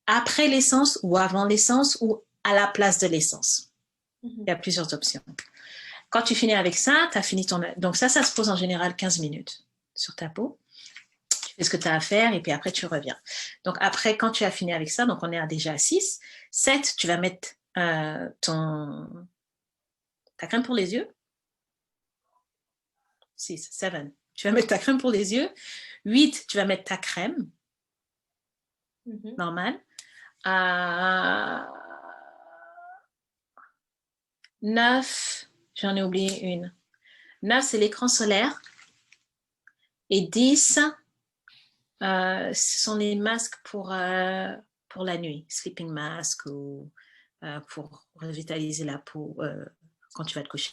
après l'essence ou avant l'essence ou à la place de l'essence. Il y a plusieurs options. Quand tu finis avec ça, tu as fini ton... Donc ça se pose en général 15 minutes sur ta peau. Tu fais ce que tu as à faire et puis après, tu reviens. Donc après, quand tu as fini avec ça, donc on est déjà à 6. 7, tu vas mettre ta crème pour les yeux. 6, 7. Tu vas mettre ta crème pour les yeux. 8, tu vas mettre ta crème. Normale. 9, j'en ai oublié une. 9, c'est l'écran solaire. Et 10, ce sont les masques pour la nuit. Sleeping mask ou pour revitaliser la peau quand tu vas te coucher.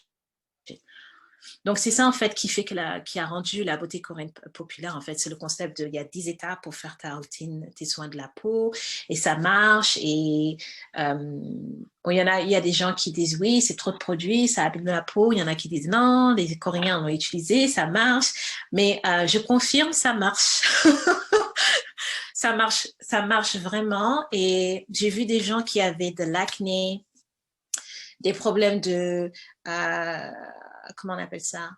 Donc, c'est ça, en fait, qui a rendu la beauté coréenne populaire. En fait, c'est le concept il y a 10 étapes pour faire ta routine, tes soins de la peau, et ça marche. Et il y a des gens qui disent oui, c'est trop de produits, ça abîme la peau. Il y en a qui disent non, les Coréens l'ont utilisé, ça marche. Mais je confirme, ça marche. Ça marche vraiment. Et j'ai vu des gens qui avaient de l'acné, des problèmes de... comment on appelle ça,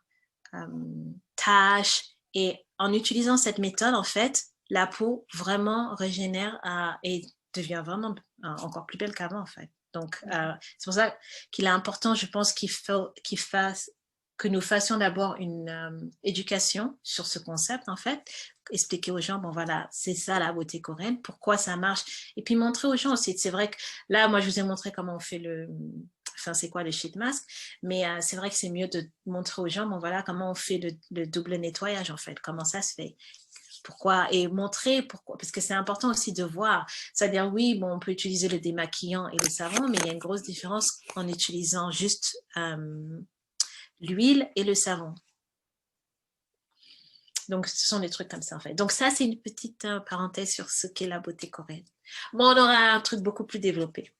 taches. Et en utilisant cette méthode, en fait, la peau vraiment régénère et devient vraiment encore plus belle qu'avant, en fait. Donc, c'est pour ça qu'il est important, je pense, que nous fassions d'abord une éducation sur ce concept, en fait, expliquer aux gens, bon voilà, c'est ça la beauté coréenne, pourquoi ça marche, et puis montrer aux gens aussi. C'est vrai que là, moi, je vous ai montré comment on fait c'est quoi le sheet mask, mais c'est vrai que c'est mieux de montrer aux gens, bon voilà, comment on fait le double nettoyage, en fait, comment ça se fait. Pourquoi, et montrer pourquoi, parce que c'est important aussi de voir, c'est-à-dire oui, bon, on peut utiliser le démaquillant et le savon, mais il y a une grosse différence en utilisant juste l'huile et le savon. Donc, ce sont des trucs comme ça, en fait. Donc, ça, c'est une petite parenthèse sur ce qu'est la beauté coréenne. Bon, on aura un truc beaucoup plus développé.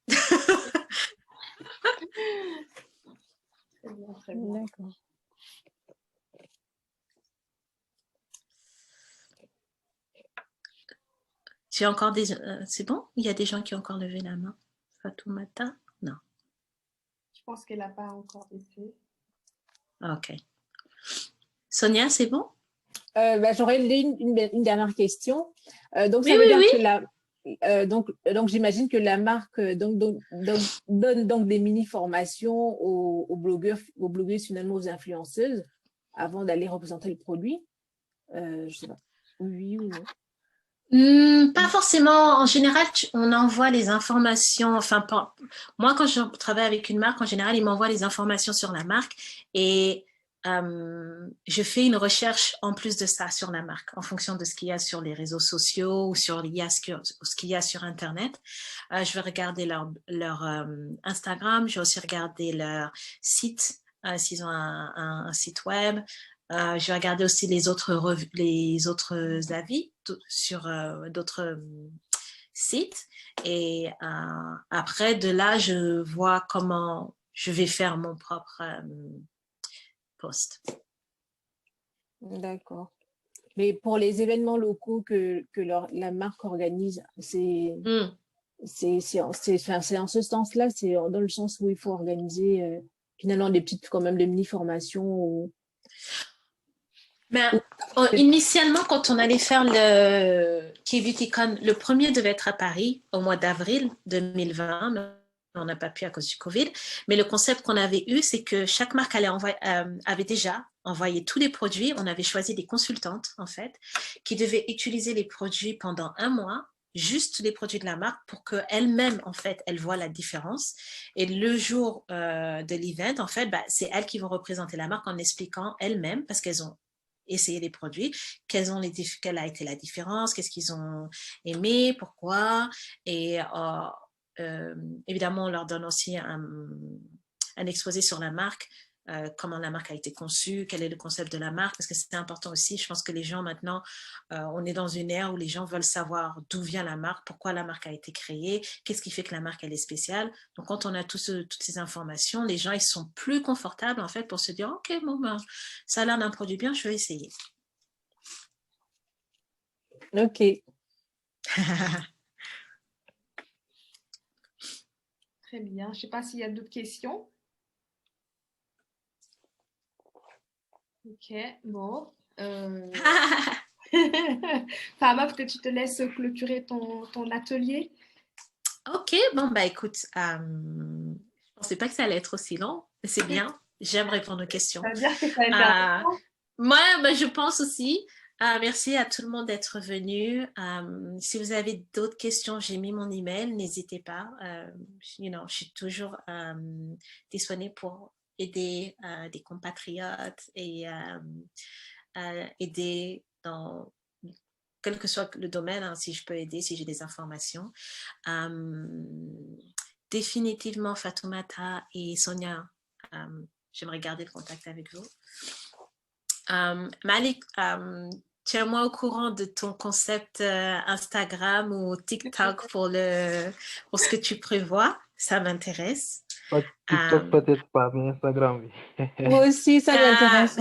Très bien. D'accord. J'ai encore des... c'est bon? Il y a des gens qui ont encore levé la main. Fatoumata? Non. Je pense qu'elle n'a pas encore été. Ok. Sonia, c'est bon? J'aurais une dernière question. Donc, ça oui, veut dire oui. que donc j'imagine que la marque donne donc des mini-formations aux blogueuses, finalement aux influenceuses, avant d'aller représenter le produit. Je sais pas. Oui ou non? Pas forcément. En général, on envoie les informations. Enfin, moi, quand je travaille avec une marque, en général, ils m'envoient les informations sur la marque et je fais une recherche en plus de ça sur la marque, en fonction de ce qu'il y a sur les réseaux sociaux ou ce qu'il y a sur Internet. Je vais regarder leur Instagram. Je vais aussi regarder leur site, s'ils ont un site web. Je vais regarder aussi les autres avis sur d'autres sites. Et après, de là, je vois comment je vais faire mon propre post. D'accord. Mais pour les événements locaux que la marque organise, c'est en ce sens-là, c'est dans le sens où il faut organiser finalement quand même des mini-formations. Mais initialement, quand on allait faire le K-Beautycon, le premier devait être à Paris au mois d'avril 2020, mais on n'a pas pu à cause du Covid. Mais le concept qu'on avait eu, c'est que chaque marque avait déjà envoyé tous les produits. On avait choisi des consultantes, en fait, qui devaient utiliser les produits pendant 1 mois, juste les produits de la marque, pour qu'elles-mêmes, en fait, elles voient la différence. Et le jour de l'event, en fait, c'est elles qui vont représenter la marque en expliquant elles-mêmes, parce qu'elles ont essayé les produits, quelle a été la différence, qu'est-ce qu'ils ont aimé, pourquoi. Et évidemment, on leur donne aussi un exposé sur la marque, comment la marque a été conçue, quel est le concept de la marque, parce que c'est important aussi. Je pense que les gens maintenant, on est dans une ère où les gens veulent savoir d'où vient la marque, pourquoi la marque a été créée, qu'est-ce qui fait que la marque elle est spéciale. Donc quand on a toutes ces informations, les gens ils sont plus confortables en fait pour se dire ok, bon ben ça a l'air d'un produit bien, je vais essayer. Ok. Très bien. Je ne sais pas s'il y a d'autres questions. Ok, bon. Fama, peut-être tu te laisses clôturer ton atelier. Ok, bon, écoute, je ne pensais pas que ça allait être aussi long, mais c'est bien. J'aime répondre aux questions. Ça veut dire que ça a été intéressant. Moi, je pense aussi. Merci à tout le monde d'être venu. Si vous avez d'autres questions, j'ai mis mon email, n'hésitez pas. Je suis toujours disponible pour aider des compatriotes et aider dans quel que soit le domaine, si je peux aider, si j'ai des informations. Définitivement, Fatoumata et Sonia, j'aimerais garder le contact avec vous. Malik, tiens-moi au courant de ton concept Instagram ou TikTok pour ce que tu prévois. Ça m'intéresse. TikTok peut-être pas, mais Instagram, oui. Moi aussi, ça m'intéresse.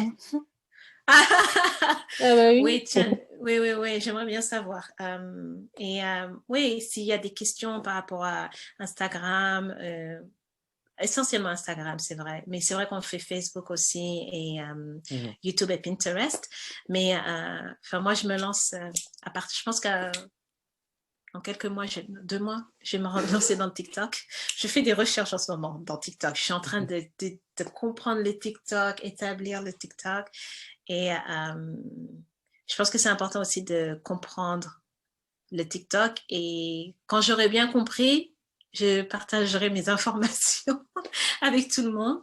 Oui. Oui, tiens, oui, j'aimerais bien savoir. Oui, s'il y a des questions par rapport à Instagram, essentiellement Instagram, c'est vrai. Mais c'est vrai qu'on fait Facebook aussi et YouTube et Pinterest. Mais moi, je me lance à partir, je pense qu'en quelques mois, 2 mois, je vais me relancer dans TikTok. Je fais des recherches en ce moment dans TikTok. Je suis en train de comprendre le TikTok, établir le TikTok. Et je pense que c'est important aussi de comprendre le TikTok. Et quand j'aurai bien compris, je partagerai mes informations avec tout le monde.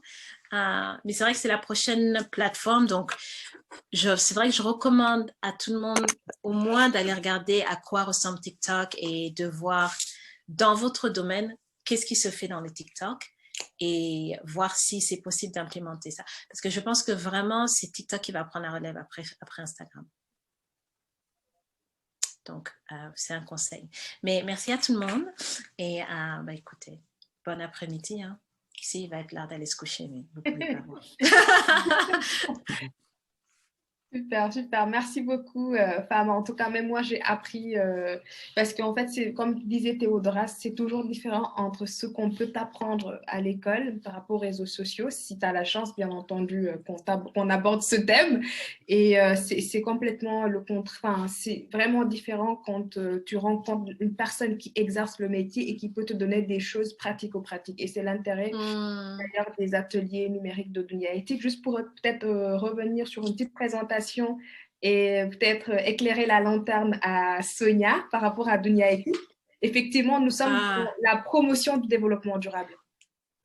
Mais c'est vrai que c'est la prochaine plateforme. Donc, c'est vrai que je recommande à tout le monde au moins d'aller regarder à quoi ressemble TikTok et de voir dans votre domaine qu'est-ce qui se fait dans le TikTok et voir si c'est possible d'implémenter ça. Parce que je pense que vraiment, c'est TikTok qui va prendre la relève après Instagram. Donc, c'est un conseil. Mais merci à tout le monde. Et écoutez, bon après-midi. Ici, il va être l'heure d'aller se coucher, mais vous pouvez pas voir. Super, super. Merci beaucoup, Fama. En tout cas, même moi, j'ai appris parce qu'en fait, c'est comme disait Théodora, c'est toujours différent entre ce qu'on peut t'apprendre à l'école par rapport aux réseaux sociaux, si tu as la chance, bien entendu, qu'on aborde ce thème. Et c'est complètement le contraire. Enfin, c'est vraiment différent quand tu rencontres une personne qui exerce le métier et qui peut te donner des choses pratico-pratiques. Et c'est l'intérêt d'ailleurs des ateliers numériques de Dunia Éthique. Juste pour peut-être revenir sur une petite présentation et peut-être éclairer la lanterne à Sonia par rapport à Dunia Éthique. Effectivement, nous sommes dans la promotion du développement durable.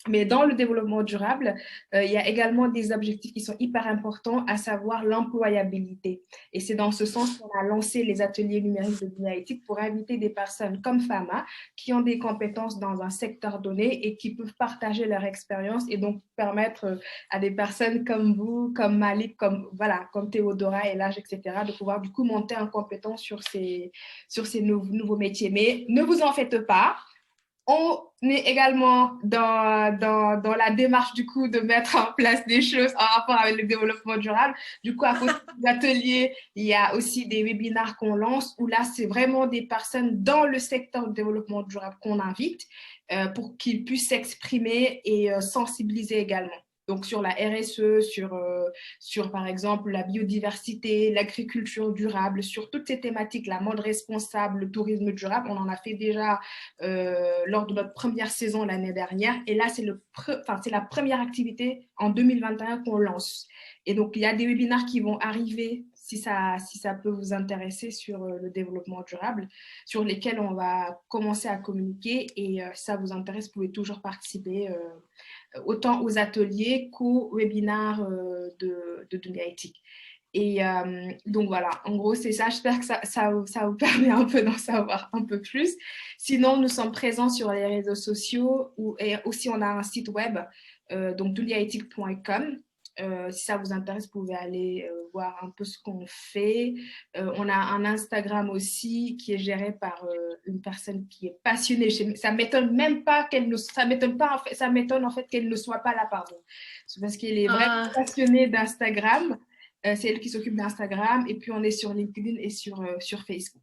Mais dans le développement durable, il y a également des objectifs qui sont hyper importants, à savoir l'employabilité. Et c'est dans ce sens qu'on a lancé les ateliers numériques de Dunia Éthique pour inviter des personnes comme Fama qui ont des compétences dans un secteur donné et qui peuvent partager leur expérience et donc permettre à des personnes comme vous, comme Malik, comme Théodora, Elage, etc., de pouvoir du coup monter en compétence sur ces nouveaux métiers. Mais ne vous en faites pas. On est également dans la démarche du coup de mettre en place des choses en rapport avec le développement durable. Du coup, à côté des ateliers, il y a aussi des webinaires qu'on lance où là, c'est vraiment des personnes dans le secteur du développement durable qu'on invite pour qu'ils puissent s'exprimer et sensibiliser également. Donc, sur la RSE, sur, par exemple, la biodiversité, l'agriculture durable, sur toutes ces thématiques, la mode responsable, le tourisme durable, on en a fait déjà lors de notre première saison l'année dernière. Et là, c'est la première activité en 2021 qu'on lance. Et donc, il y a des webinaires qui vont arriver, si ça peut vous intéresser, sur le développement durable, sur lesquels on va commencer à communiquer. Et si ça vous intéresse, vous pouvez toujours participer autant aux ateliers qu'aux webinaires de Dunia Éthique. Et donc voilà, en gros, c'est ça. J'espère que ça vous permet un peu d'en savoir un peu plus. Sinon, nous sommes présents sur les réseaux sociaux et aussi on a un site web, donc duniaethique.com. Si ça vous intéresse, vous pouvez aller voir un peu ce qu'on fait. On a un Instagram aussi qui est géré par une personne qui est passionnée. Ça m'étonne même pas ça m'étonne en fait qu'elle ne soit pas là, pardon. C'est parce qu'elle est vraiment passionnée d'Instagram. C'est elle qui s'occupe d'Instagram. Et puis, on est sur LinkedIn et sur Facebook.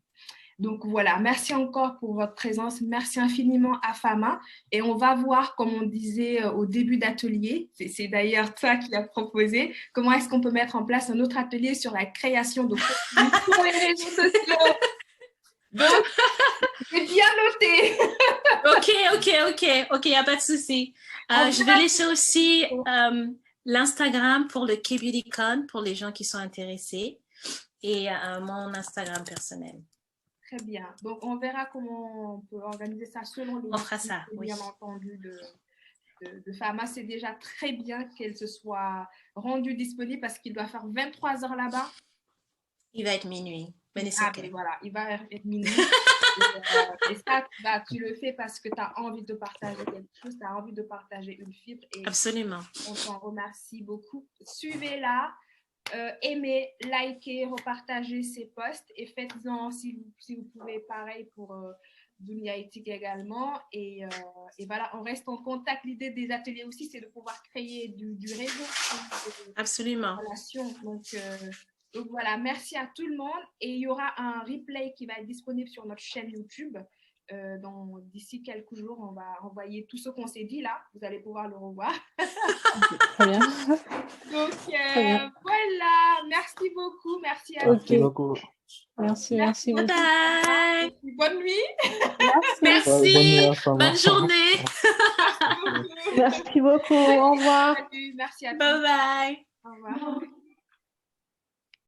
Donc, voilà. Merci encore pour votre présence. Merci infiniment à Fama. Et on va voir, comme on disait au début d'atelier, c'est d'ailleurs toi qui l'as proposé, comment est-ce qu'on peut mettre en place un autre atelier sur la création de contenu sur les réseaux sociaux. Donc, j'ai bien noté. OK, il n'y a pas de souci. Je vais laisser aussi l'Instagram pour le KBeautyCon pour les gens qui sont intéressés et mon Instagram personnel. Très bien. Donc, on verra comment on peut organiser ça selon les... On fera ça, oui. Bien entendu, de Fama. C'est déjà très bien qu'elle se soit rendue disponible parce qu'il doit faire 23 heures là-bas. Il va être minuit. Mais voilà, il va être minuit. Et ça, tu le fais parce que tu as envie de partager quelque chose, tu as envie de partager une fibre. Et absolument. On t'en remercie beaucoup. Suivez-la, aimez, likez, repartagez ses posts et faites-en si vous pouvez, pareil pour Dunia Éthique également. Et voilà, on reste en contact. L'idée des ateliers aussi, c'est de pouvoir créer du réseau. Absolument. Relations. Donc voilà, merci à tout le monde. Et il y aura un replay qui va être disponible sur notre chaîne YouTube. D'ici quelques jours, on va envoyer tout ce qu'on s'est dit là. Vous allez pouvoir le revoir. Très bien. Donc voilà, merci beaucoup. Merci à Merci beaucoup. Merci beaucoup. Bye. Bonne nuit. Merci. Bonne journée. Merci beaucoup. Au revoir. Salut, merci à tous. Bye bye. Au revoir.